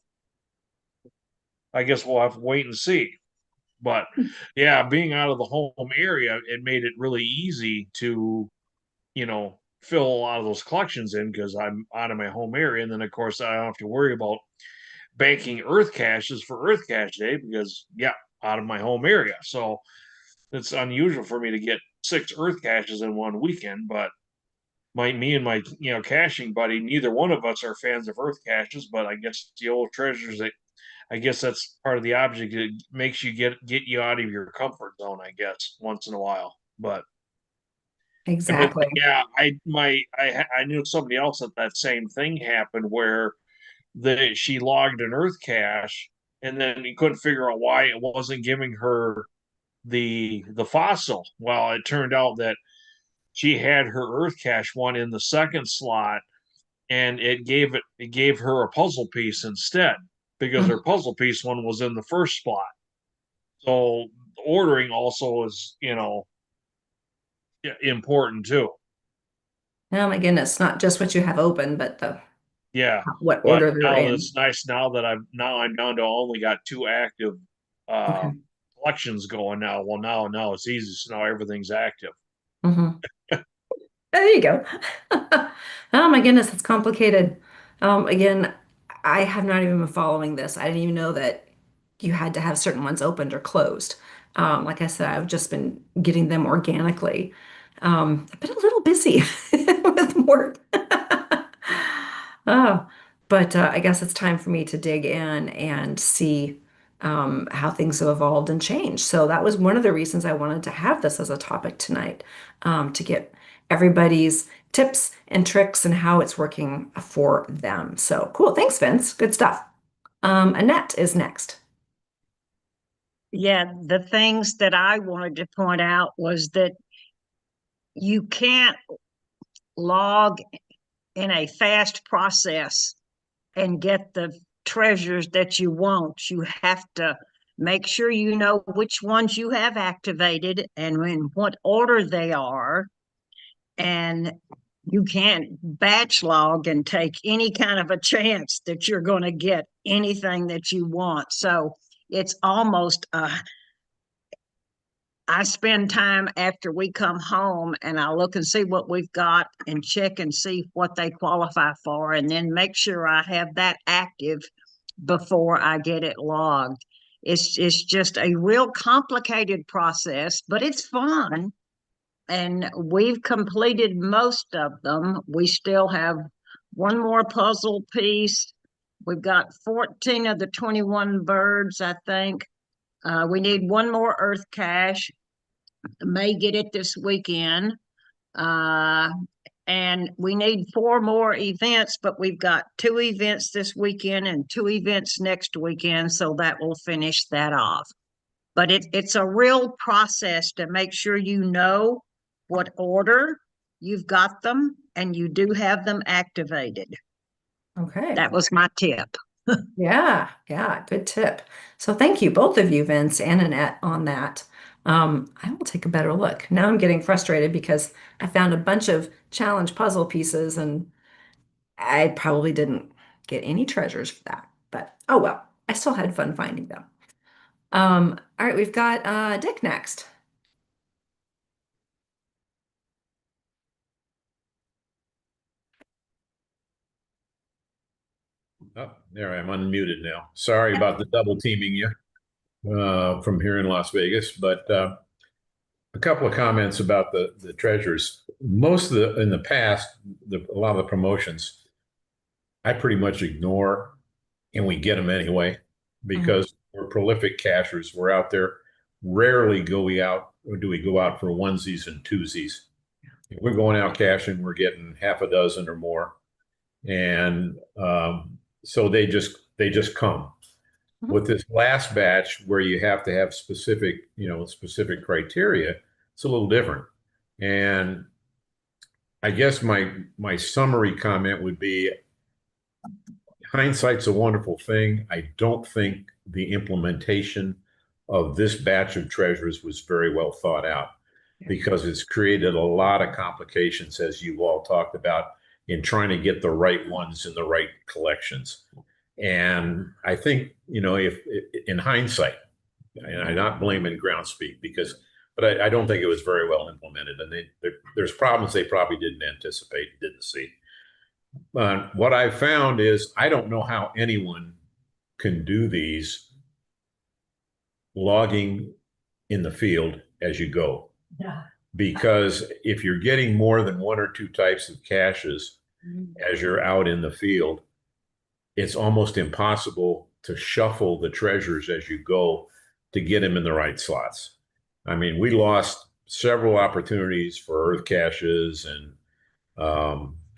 I guess we'll have to wait and see. But yeah, being out of the home area, it made it really easy to fill a lot of those collections in because I'm out of my home area. And then, of course, I don't have to worry about banking Earth caches for Earth Cache Day because, yeah, out of my home area. So it's unusual for me to get 6 Earth caches in one weekend. But me and my caching buddy, neither one of us are fans of Earth caches, but I guess the old treasures that I guess that's part of the object. It makes you get you out of your comfort zone, I guess, once in a while. But Exactly. yeah, I knew somebody else that same thing happened where she logged an Earth cache and then he couldn't figure out why it wasn't giving her the fossil. Well, it turned out that she had her Earth cache one in the second slot and it gave her a puzzle piece instead because her puzzle piece one was in the first spot. So ordering also is important too. Oh my goodness, not just what you have open, but the Yeah, what but order they're now in. it's nice now that I'm down to only got 2 active Okay. collections going now. Well, now it's easy. So now everything's active. Hmm. There you go. Oh my goodness, it's complicated. Again, I have not even been following this. I didn't even know that you had to have certain ones opened or closed. Like I said, I've just been getting them organically. I've been a little busy with work. Oh, but I guess it's time for me to dig in and see how things have evolved and changed. So that was one of the reasons I wanted to have this as a topic tonight, to get everybody's tips and tricks and how it's working for them. So cool. Thanks, Vince. Good stuff. Annette is next. Yeah, the things that I wanted to point out was that you can't log in a fast process and get the treasures that you want. You have to make sure you know which ones you have activated and in what order they are. And you can't batch log and take any kind of a chance that you're going to get anything that you want. So it's almost I spend time after we come home and I look and see what we've got and check and see what they qualify for and then make sure I have that active before I get it logged. It's just a real complicated process, but it's fun. And we've completed most of them. We still have one more puzzle piece. We've got 14 of the 21 birds, I think. We need one more Earth cache. May get it this weekend. Uh, And we need 4 more events, but we've got 2 events this weekend and 2 events next weekend. So that will finish that off. But it's a real process to make sure you know what order you've got them and you do have them activated. Okay. That was my tip. Yeah, yeah, good tip. So thank you, both of you, Vince and Annette, on that. I will take a better look. Now I'm getting frustrated because I found a bunch of challenge puzzle pieces and I probably didn't get any treasures for that. But oh well, I still had fun finding them. All right, we've got Dick next. Oh, there I am unmuted now. Sorry about the double teaming you from here in Las Vegas, but a couple of comments about the treasures. Most of in the past, a lot of the promotions, I pretty much ignore, and we get them anyway because we're prolific cachers. We're out there. Rarely go we out, or do we go out for onesies and twosies. If we're going out caching, we're getting half a dozen or more, and so they just come. With this last batch where you have to have specific criteria, it's a little different. And I guess my summary comment would be hindsight's a wonderful thing. I don't think the implementation of this batch of treasures was very well thought out because it's created a lot of complications, as you all talked about, in trying to get the right ones in the right collections. And I think, if in hindsight, and I'm not blaming Groundspeak but I don't think it was very well implemented. And there's problems they probably didn't anticipate, didn't see. What I've found is I don't know how anyone can do these logging in the field as you go. Yeah. Because if you're getting more than 1 or 2 types of caches as you're out in the field, it's almost impossible to shuffle the treasures as you go to get them in the right slots. I mean, we lost several opportunities for earth caches and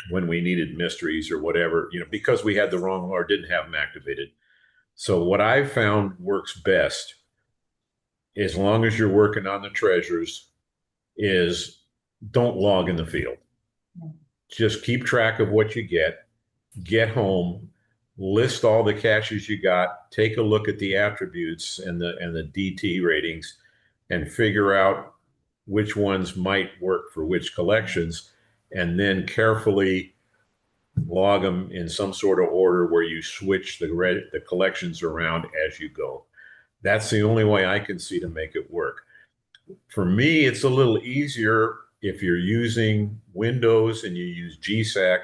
when we needed mysteries or whatever, because we had the wrong or didn't have them activated. So what I've found works best, as long as you're working on the treasures, is don't log in the field. Just keep track of what you get home, list all the caches you got, take a look at the attributes and the DT ratings, and figure out which ones might work for which collections, and then carefully log them in some sort of order where you switch the collections around as you go. That's the only way I can see to make it work. For me, it's a little easier if you're using Windows and you use GSAC.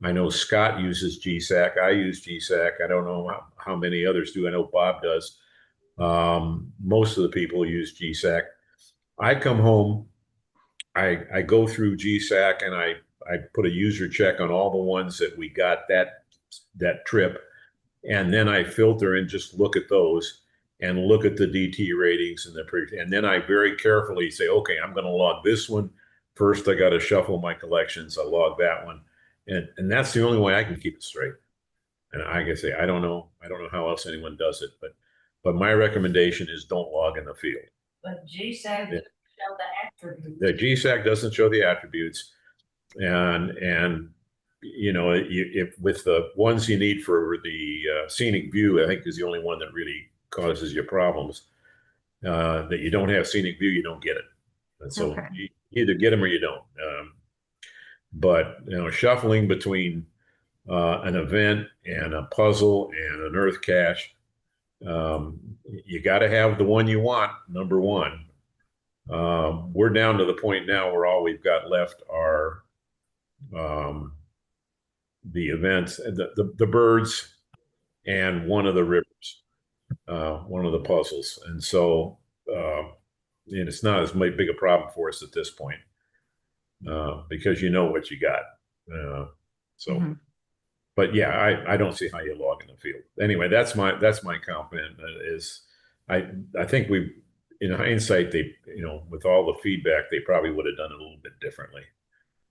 I know Scott uses GSAC. I use GSAC. I don't know how many others do. I know Bob does. Most of the people use GSAC. I come home, I go through GSAC, and I put a user check on all the ones that we got that trip, and then I filter and just look at those and look at the DT ratings and then I very carefully say, okay, I'm going to log this one first. I got to shuffle my collections. I log that one, and that's the only way I can keep it straight. And I can say I don't know how else anyone does it, but my recommendation is don't log in the field. But GSAC doesn't show the attributes. The GSAC doesn't show the attributes, and if with the ones you need for the scenic view, I think is the only one that really causes you problems. That you don't have scenic view, you don't get it, and so you either get them or you don't. But shuffling between an event and a puzzle and an earth cache, you got to have the one you want, number one. We're down to the point now where all we've got left are the events, the birds, and one of the rivers, one of the puzzles. And so, and it's not as big a problem for us at this point because you know what you got. But yeah, I don't see how you log in the field. Anyway, that's my comment. Is I think in hindsight, they with all the feedback, they probably would have done it a little bit differently.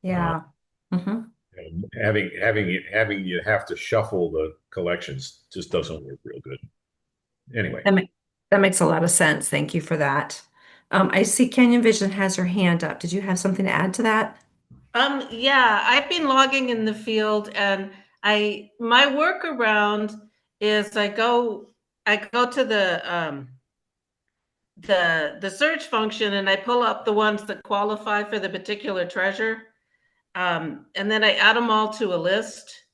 Yeah. Mhm. And having you have to shuffle the collections just doesn't work real good. Anyway, That, ma- that makes a lot of sense. Thank you for that. I see Canyon Vision has her hand up. Did you have something to add to that? Yeah, I've been logging in the field, and my workaround is I go to the search function, and I pull up the ones that qualify for the particular treasure. And then I add them all to a list.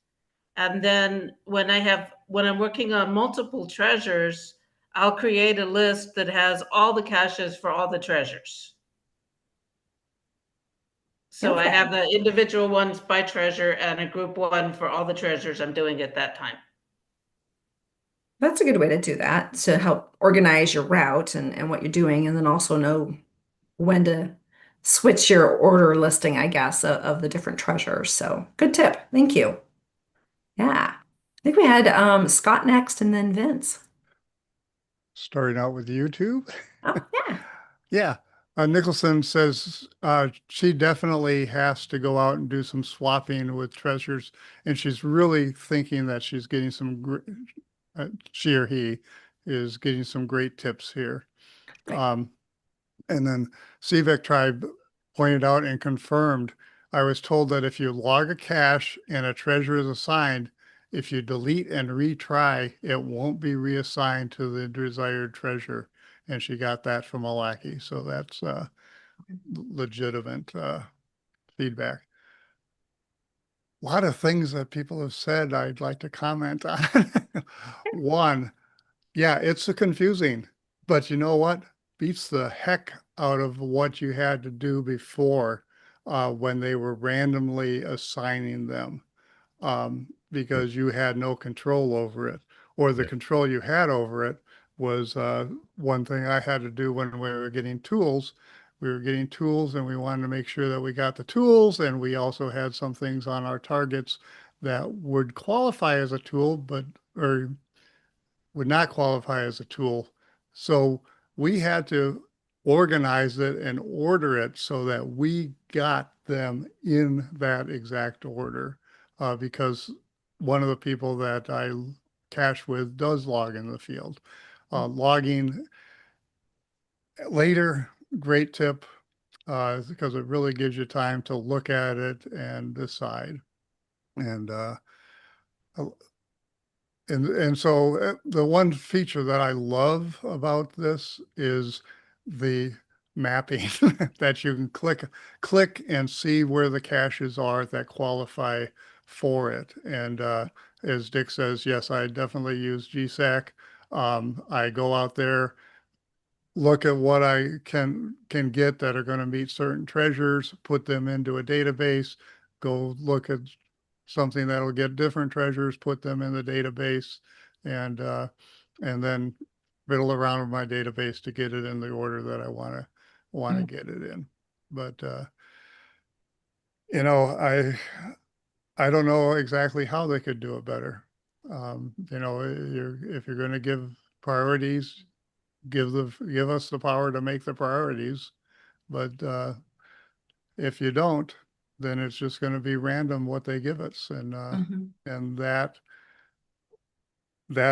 And then when I'm working on multiple treasures, I'll create a list that has all the caches for all the treasures. So I Okay. have the individual ones by treasure and a group one for all the treasures I'm doing at that time. That's a good way to do that to help organize your route and what you're doing, and then also know when to switch your order listing, I guess, of the different treasures. So good tip. Thank you. Yeah. I think we had Scott next and then Vince. Starting out with YouTube. Oh, yeah. Yeah. Nicholson says she definitely has to go out and do some swapping with treasures, and she's really thinking that she's getting she or he is getting some great tips here. Great. And then CVEC Tribe pointed out and confirmed, I was told that if you log a cache and a treasure is assigned, if you delete and retry, it won't be reassigned to the desired treasure. And she got that from Malaki. So that's legitimate feedback. A lot of things that people have said I'd like to comment on. One, yeah, it's a confusing, but you know what? Beats the heck out of what you had to do before when they were randomly assigning them because you had no control over it, or the yeah. control you had over it was one thing I had to do when we were getting tools. We were getting tools and we wanted to make sure that we got the tools, and we also had some things on our targets that would qualify as a tool, but or would not qualify as a tool. So we had to organize it and order it so that we got them in that exact order. Because one of the people that I cache with does log in the field. Logging later, great tip, because it really gives you time to look at it and decide. And the one feature that I love about this is the mapping that you can click and see where the caches are that qualify for it. And as Dick says, yes, I definitely use GSAC. I go out there, look at what I can get that are going to meet certain treasures, put them into a database, go look at something that'll get different treasures, put them in the database, and then fiddle around with my database to get it in the order that I want to get it in. But you know, I don't know exactly how they could do it better. You know, if you're going to give priorities, give us the power to make the priorities. But if you don't, then it's just going to be random what they give us, Mhm. and that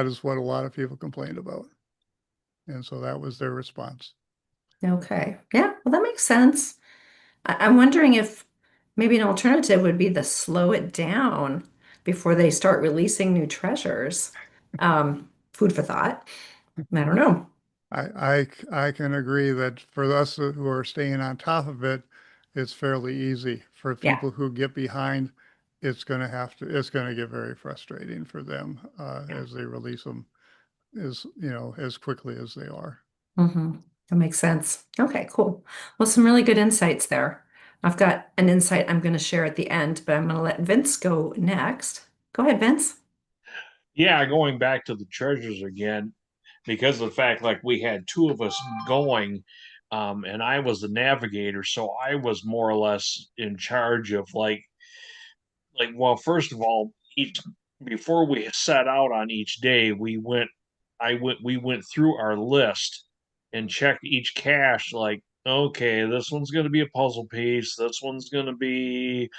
is what a lot of people complained about, and so that was their response. Okay. Yeah, well, that makes sense. I'm wondering if maybe an alternative would be to slow it down before they start releasing new treasures. Food for thought. I don't know. I can agree that for us who are staying on top of it, it's fairly easy. For Yeah. people who get behind, it's going to get very frustrating for them as they release them as quickly as they are. Hmm. That makes sense. Okay, cool. Well, some really good insights there. I've got an insight I'm going to share at the end, but I'm going to let Vince go next. Go ahead, Vince. Yeah, going back to the treasures again, because of the fact like we had two of us going, and I was the navigator, so I was more or less in charge of like well, first of all, each before we set out on each day, we went through our list and checked each cache like, okay, this one's gonna be a puzzle piece, this one's gonna be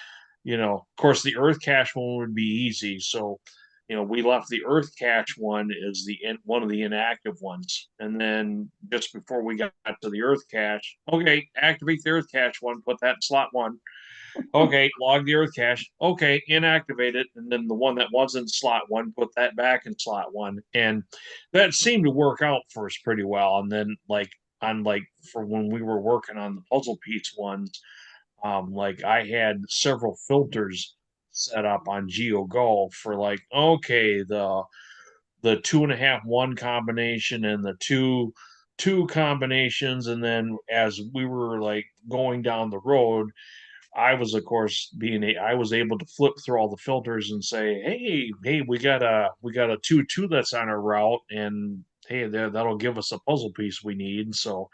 of course, the Earth Cache one would be easy. So, we left the Earth Cache one as one of the inactive ones. And then just before we got to the Earth Cache, okay, activate the Earth Cache one, put that in slot one. Okay, log the Earth Cache. Okay, inactivate it. And then the one that was in slot one, put that back in slot one. And that seemed to work out for us pretty well. And then for when we were working on the puzzle piece ones, I had several filters set up on GeoGo for okay, the 2.5 1 combination and the two combinations. And then as we were going down the road, I was, of course, I was able to flip through all the filters and say, hey, we got a 2-2 that's on our route, and hey, that'll give us a puzzle piece we need. So,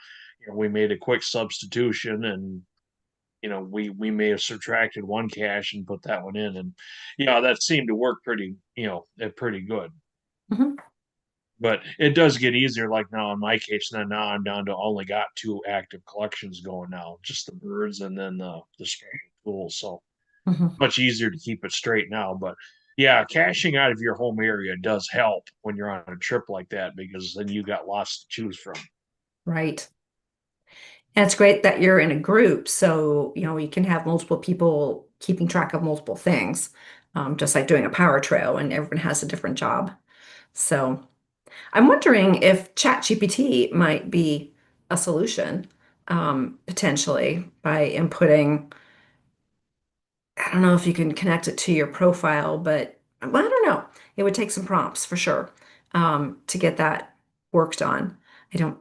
we made a quick substitution, and we may have subtracted one cache and put that one in, and that seemed to work pretty good. Mhm. But it does get easier. Like now in my case, now I'm down to only got 2 active collections going now, just the birds and then the special tools. So Mhm. much easier to keep it straight now. But yeah, caching out of your home area does help when you're on a trip like that, because then you got lots to choose from. Right. And it's great that you're in a group, so you can have multiple people keeping track of multiple things, just like doing a power trail, and everyone has a different job. So I'm wondering if ChatGPT might be a solution, potentially by inputting. I don't know if you can connect it to your profile, but well, I don't know. It would take some prompts for sure, to get that worked on. I don't.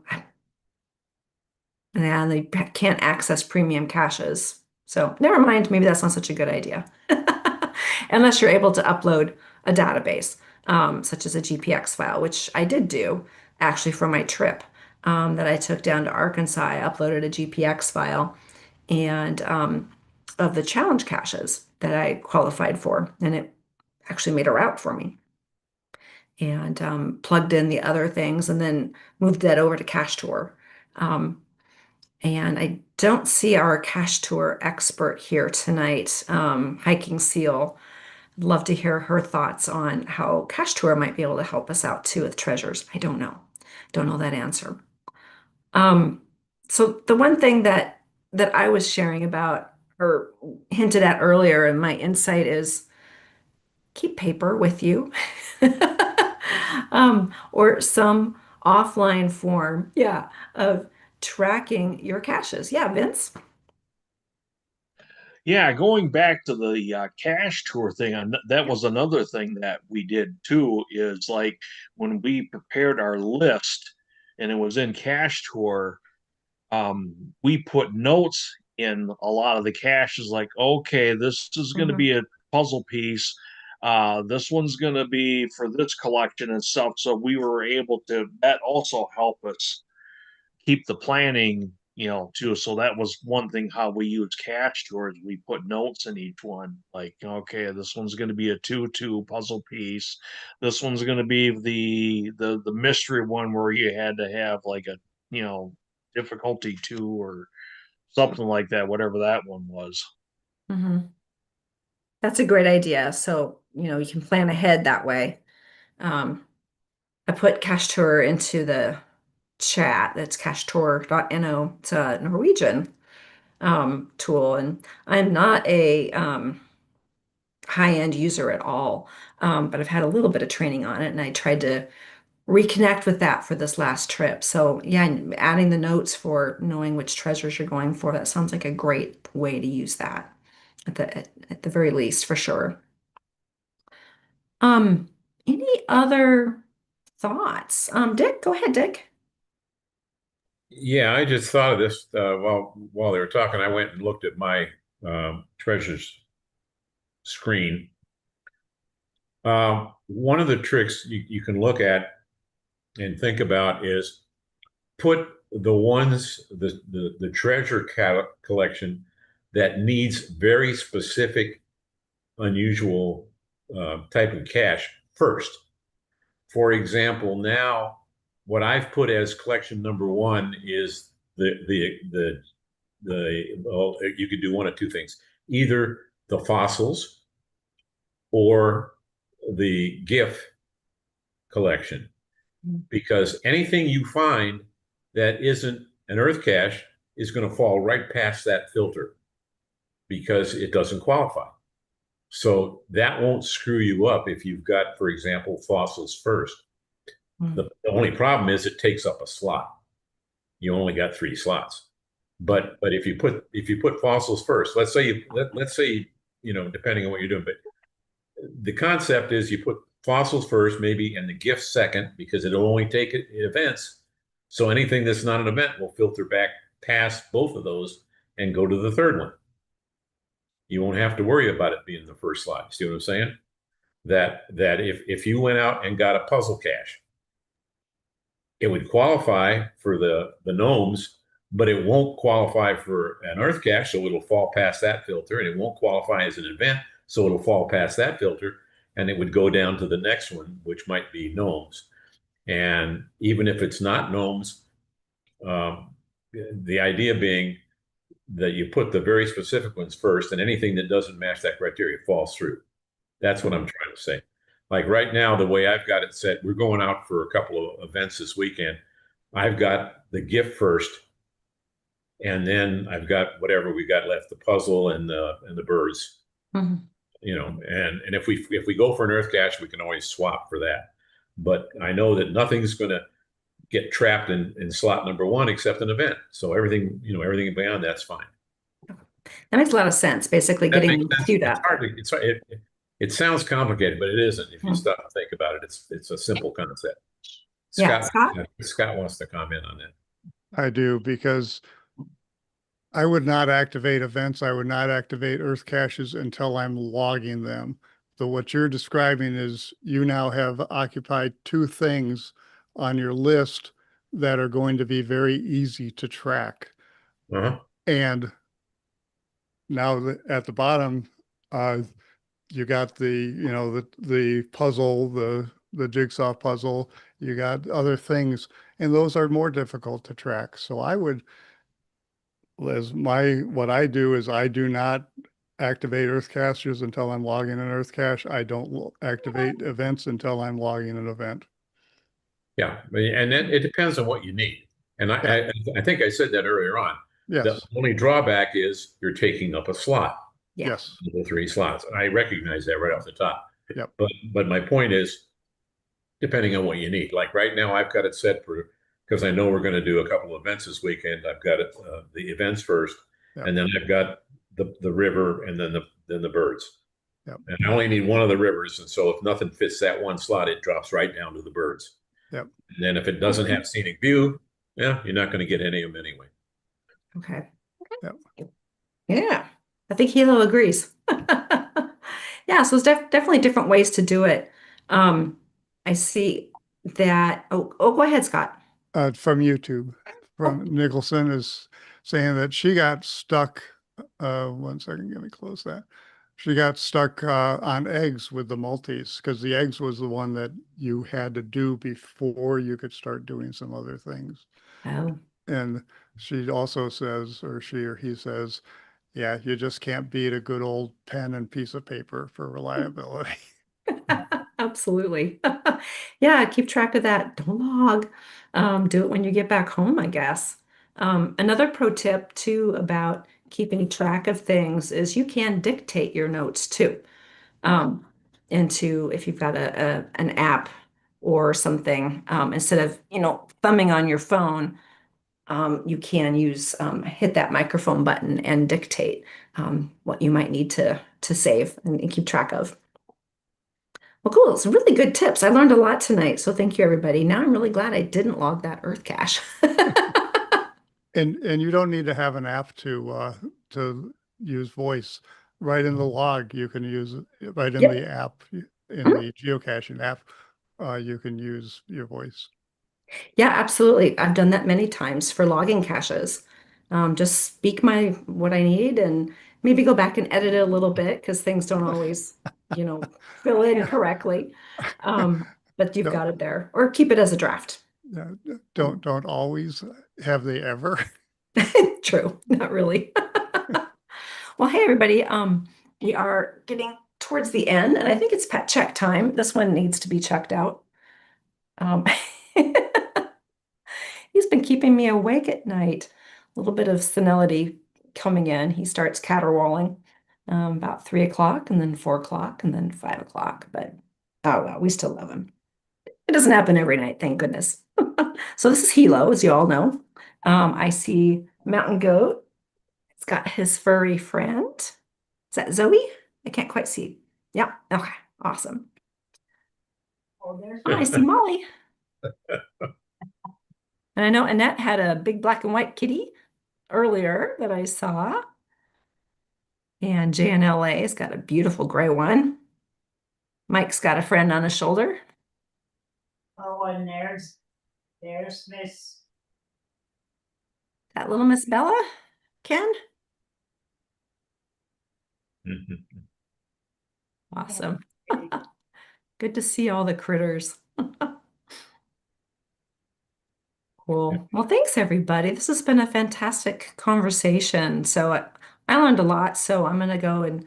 And they can't access premium caches. So never mind, maybe that's not such a good idea. Unless you're able to upload a database, such as a GPX file, which I did do actually for my trip that I took down to Arkansas. I uploaded a GPX file and of the challenge caches that I qualified for, and it actually made a route for me. And plugged in the other things and then moved that over to Cache Tour. And I don't see our cache tour expert here tonight, Hiking Seal. I'd love to hear her thoughts on how cache tour might be able to help us out too with treasures. I don't know. Don't know that answer. Um, so the one thing that I was sharing about or hinted at earlier in my insight is keep paper with you. Or some offline form, yeah, of tracking your caches. Yeah, Vince? Yeah, going back to the cache tour thing, that was another thing that we did too. Is when we prepared our list and it was in cache tour, we put notes in a lot of the caches, okay, this is going to Mhm. be a puzzle piece. This one's going to be for this collection and stuff. So we were able to, that also help us keep the planning, too. So that was one thing how we use cache tours. We put notes in each one, okay, this one's going to be a 2-2 puzzle piece. This one's going to be the mystery one where you had to have a difficulty 2 or something like that, whatever that one was. Mhm. That's a great idea. So, you can plan ahead that way. Um, I put Cache Tour into the chat. That's cachetour.no. It's a Norwegian tool, and I'm not a high-end user at all, but I've had a little bit of training on it, and I tried to reconnect with that for this last trip. So yeah, and adding the notes for knowing which treasures you're going for, that sounds like a great way to use that at the very least, for sure. Um, any other thoughts? Dick, go ahead, Dick. Yeah, I just thought of this while they were talking. I went and looked at my treasures screen. One of the tricks you can look at and think about is put the treasure collection that needs very specific, unusual type of cache first. For example, now what I've put as collection number 1 is well, you could do one of two things. Either the fossils or the GIF collection, because anything you find that isn't an earth cache is going to fall right past that filter because it doesn't qualify. So that won't screw you up if you've got, for example, fossils first. The only problem is it takes up a slot. You only got 3 slots. But if you put fossils first, let's say depending on what you're doing, but the concept is you put fossils first, maybe, and the gifts second, because it'll only take it in events. So anything that's not an event will filter back past both of those and go to the third one. You won't have to worry about it being the first slot. See what I'm saying? That if you went out and got a puzzle cache, it would qualify for the gnomes, but it won't qualify for an earth cache, so it'll fall past that filter, and it won't qualify as an event, so it'll fall past that filter, and it would go down to the next one, which might be gnomes. And even if it's not gnomes, the idea being that you put the very specific ones first, and anything that doesn't match that criteria falls through. That's what I'm trying to say. Like right now, the way I've got it set, we're going out for a couple of events this weekend. I've got the gift first, and then I've got whatever we got left, the puzzle and the birds. And if we go for an earth cache, we can always swap for that. But I know that nothing's going to get trapped in slot number 1 except an event. So everything beyond that's fine. That makes a lot of sense. Basically, That getting makes sense. queued up. It sounds complicated, but it isn't. If you stop and think about it, it's a simple concept. Yeah, Scott wants to comment on that. I do, because I would not activate events. I would not activate earth caches until I'm logging them. So what you're describing is you now have occupied 2 things on your list that are going to be very easy to track. And now at the bottom, you got the puzzle, the jigsaw puzzle, you got other things, and those are more difficult to track. So what I do is I do not activate earth caches until I'm logging an earth cache. I don't activate events until I'm logging an event. Yeah, and then it depends on what you need. And I think I said that earlier on. Yes. The only drawback is you're taking up a slot. Yes. The 3 slots. I recognize that right off the top. Yep. But my point is, depending on what you need. Like right now, I've got it set because I know we're going to do a couple of events this weekend. I've got it the events first, and then I've got the river, and then the birds. Yep. And I only need one of the rivers, and so if nothing fits that one slot, it drops right down to the birds. Yep. And then if it doesn't have scenic view, you're not going to get any of them anyway. Okay. Yep. Yeah, I think Hilo agrees. Yeah, so there's definitely different ways to do it. I see that. Oh, go ahead, Scott. From YouTube, from Nicholson is saying that she got stuck. 1 second, let me close that. She got stuck on eggs with the multis, because the eggs was the one that you had to do before you could start doing some other things. Oh. And she also says, or she or he says, yeah, you just can't beat a good old pen and piece of paper for reliability. Absolutely. Yeah, keep track of that. Don't log. Do it when you get back home, I guess. Another pro tip too about keeping track of things is you can dictate your notes too. If you've got an app or something, instead of thumbing on your phone, you can hit that microphone button and dictate what you might need to save and keep track of. Well, cool. Some really good tips. I learned a lot tonight, so thank you, everybody. Now I'm really glad I didn't log that earth cache. And you don't need to have an app to use voice. Right in the log, you can use it right in the app, in the geocaching app. You can use your voice. Yeah, absolutely. I've done that many times for logging caches. Just speak what I need and maybe go back and edit it a little bit because things don't always, fill in correctly. But you've got it there, or keep it as a draft. Don't always, have they ever? True, not really. Well, hey everybody. We are getting towards the end, and I think it's pet check time. This one needs to be checked out. Um, he's been keeping me awake at night. A little bit of senility coming in. He starts caterwauling about 3 o'clock, and then 4 o'clock, and then 5 o'clock. But oh well, we still love him. It doesn't happen every night, thank goodness. So this is Hilo, as you all know. I see Mountain Goat. It's got his furry friend. Is that Zoe? I can't quite see. Yeah, okay, awesome. Oh, there's. Oh, I see Molly. And I know Annette had a big black and white kitty earlier that I saw. And JNLA's got a beautiful gray one. Mike's got a friend on his shoulder. Oh, and there's Miss. That little Miss Bella, Ken. Awesome. Good to see all the critters. Cool. Well, thanks everybody. This has been a fantastic conversation. So I learned a lot. So I'm going to go and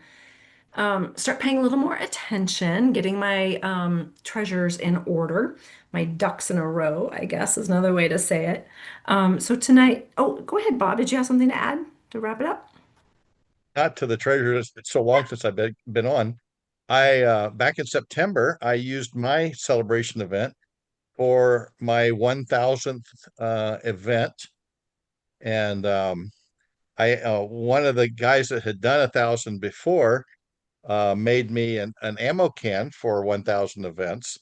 start paying a little more attention, getting my treasures in order, my ducks in a row, I guess is another way to say it. So tonight, oh, go ahead, Bob. Did you have something to add to wrap it up? Not to the treasures. It's so long since I've been on. I back in September, I used my celebration event for my 1000th event. And I one of the guys that had done 1,000 before made me an ammo can for 1,000 events.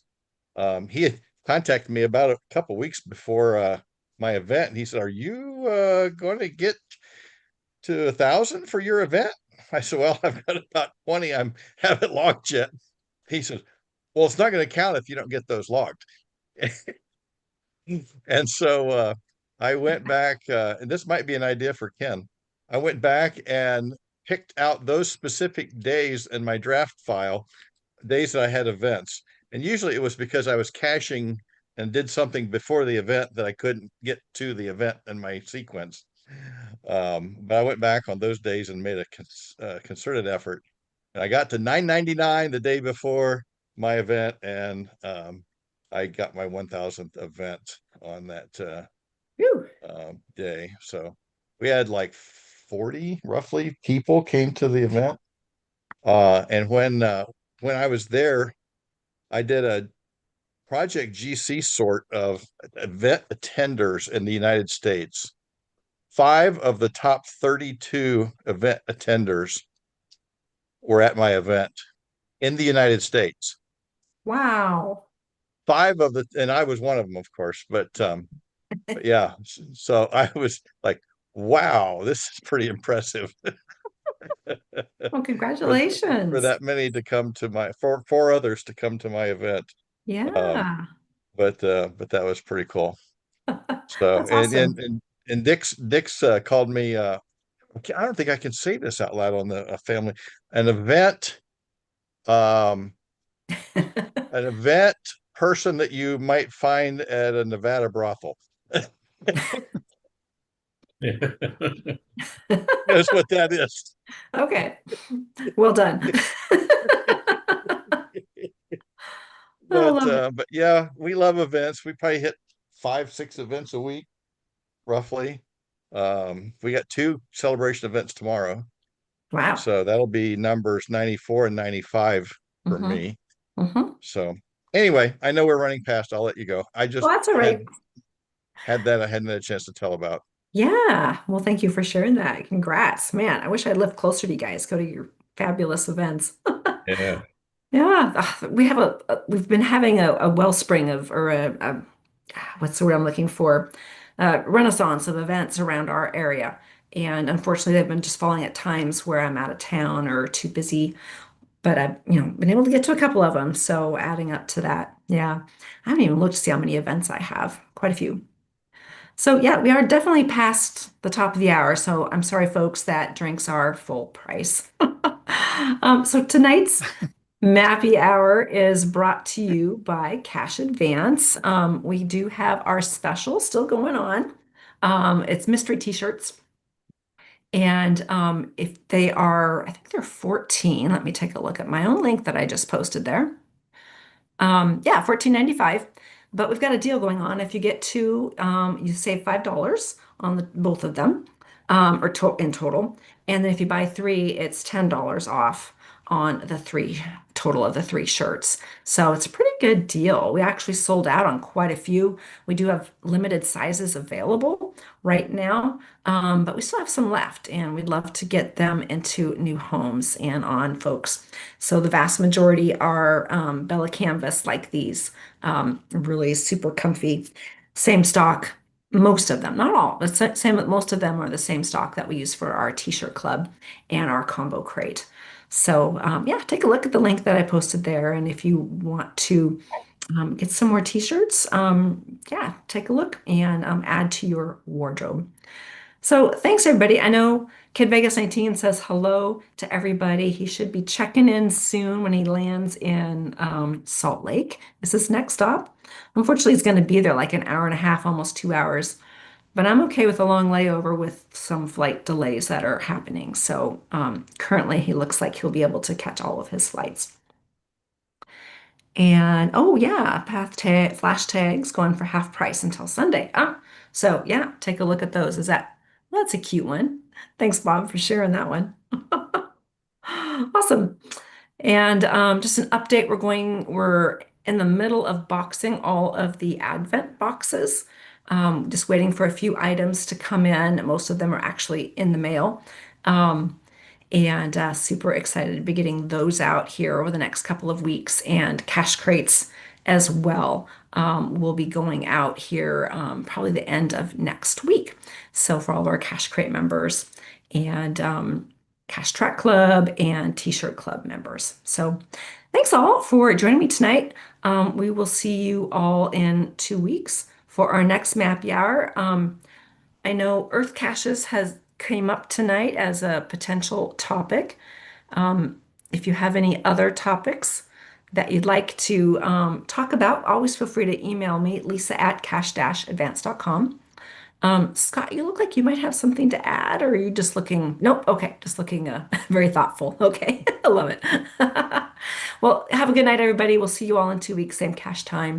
He had contacted me about a couple weeks before my event, and he said, "Are you going to get to 1,000 for your event?" I said, "Well, I've got about 20. I haven't logged yet." He said, "Well, it's not going to count if you don't get those logged." And so I went back, and this might be an idea for Ken. I went back and picked out those specific days in my draft file, days that I had events. And usually it was because I was caching and did something before the event that I couldn't get to the event in my sequence. But I went back on those days and made a concerted effort. And I got to 999 the day before my event, and I got my 1000th event on that day. So we had like 40 roughly people came to the event. And when I was there, I did a Project GC sort of event attenders in the United States. 5 of the top 32 event attenders were at my event in the United States. Wow. 5 of the, and I was one of them, of course, but yeah, so I was like, wow, this is pretty impressive. Well, congratulations. For that many to come to for 4 others to come to my event. Yeah. But that was pretty cool. So That's awesome. and Dick's called me. I don't think I can say this out loud on the family. An event, an event person that you might find at a Nevada brothel. That's what that is. Okay. Well done. I love it. But yeah, we love events. We probably hit 5-6 events a week, roughly. We got 2 celebration events tomorrow. Wow. So that'll be numbers 94 and 95 for Mhm. me. Mhm. So anyway, I know we're running past. I'll let you go. I just Well, that's all right. had that I hadn't had a chance to tell about. Yeah. Well, thank you for sharing that. Congrats. Man, I wish I lived closer to you guys. Go to your fabulous events. Yeah. Yeah. We have we've been having a wellspring of, or what's the word I'm looking for? Renaissance of events around our area. And unfortunately, they've been just falling at times where I'm out of town or too busy. But I've, been able to get to a couple of them. So adding up to that, yeah. I haven't even looked to see how many events I have. Quite a few. So yeah, we are definitely past the top of the hour. So I'm sorry, folks, that drinks are full price. So tonight's Mappy Hour is brought to you by Cash Advance. We do have our special still going on. It's mystery t-shirts. And if they are, I think they're 14. Let me take a look at my own link that I just posted there. Yeah, 14.95. But we've got a deal going on. If you get two, you save $5 on both of them, or in total. And then if you buy three, it's $10 off on the three total of the three shirts. So it's a pretty good deal. We actually sold out on quite a few. We do have limited sizes available right now, but we still have some left, and we'd love to get them into new homes and on folks. So the vast majority are Bella Canvas like these, really super comfy, same stock. Most of them, not all, but same. Most of them are the same stock that we use for our t-shirt club and our combo crate. So yeah, take a look at the link that I posted there, and if you want to get some more t-shirts, yeah, take a look and add to your wardrobe. So thanks everybody. I know Kid Vegas 19 says hello to everybody. He should be checking in soon when he lands in Salt Lake. This is next stop. Unfortunately, he's going to be there like an hour and a half, almost 2 hours. But I'm okay with a long layover with some flight delays that are happening. So currently, he looks like he'll be able to catch all of his flights. And oh yeah, flash tags going for half price until Sunday. So yeah, take a look at those. Well, that's a cute one. Thanks, Bob, for sharing that one. Awesome. And just an update, we're in the middle of boxing all of the Advent boxes. Just waiting for a few items to come in. Most of them are actually in the mail. And super excited to be getting those out here over the next couple of weeks. And cash crates as well will be going out here probably the end of next week. So for all of our cash crate members and Cash Track Club and T-shirt Club members. So thanks all for joining me tonight. We will see you all in 2 weeks for our next Mappy Hour. I know Earth Caches has came up tonight as a potential topic. If you have any other topics that you'd like to talk about, always feel free to email me, lisa@cache-advance.com. Scott, you look like you might have something to add, or are you just looking? Nope. Okay. Just looking very thoughtful. Okay. I love it. Well, have a good night, everybody. We'll see you all in 2 weeks, same cache time.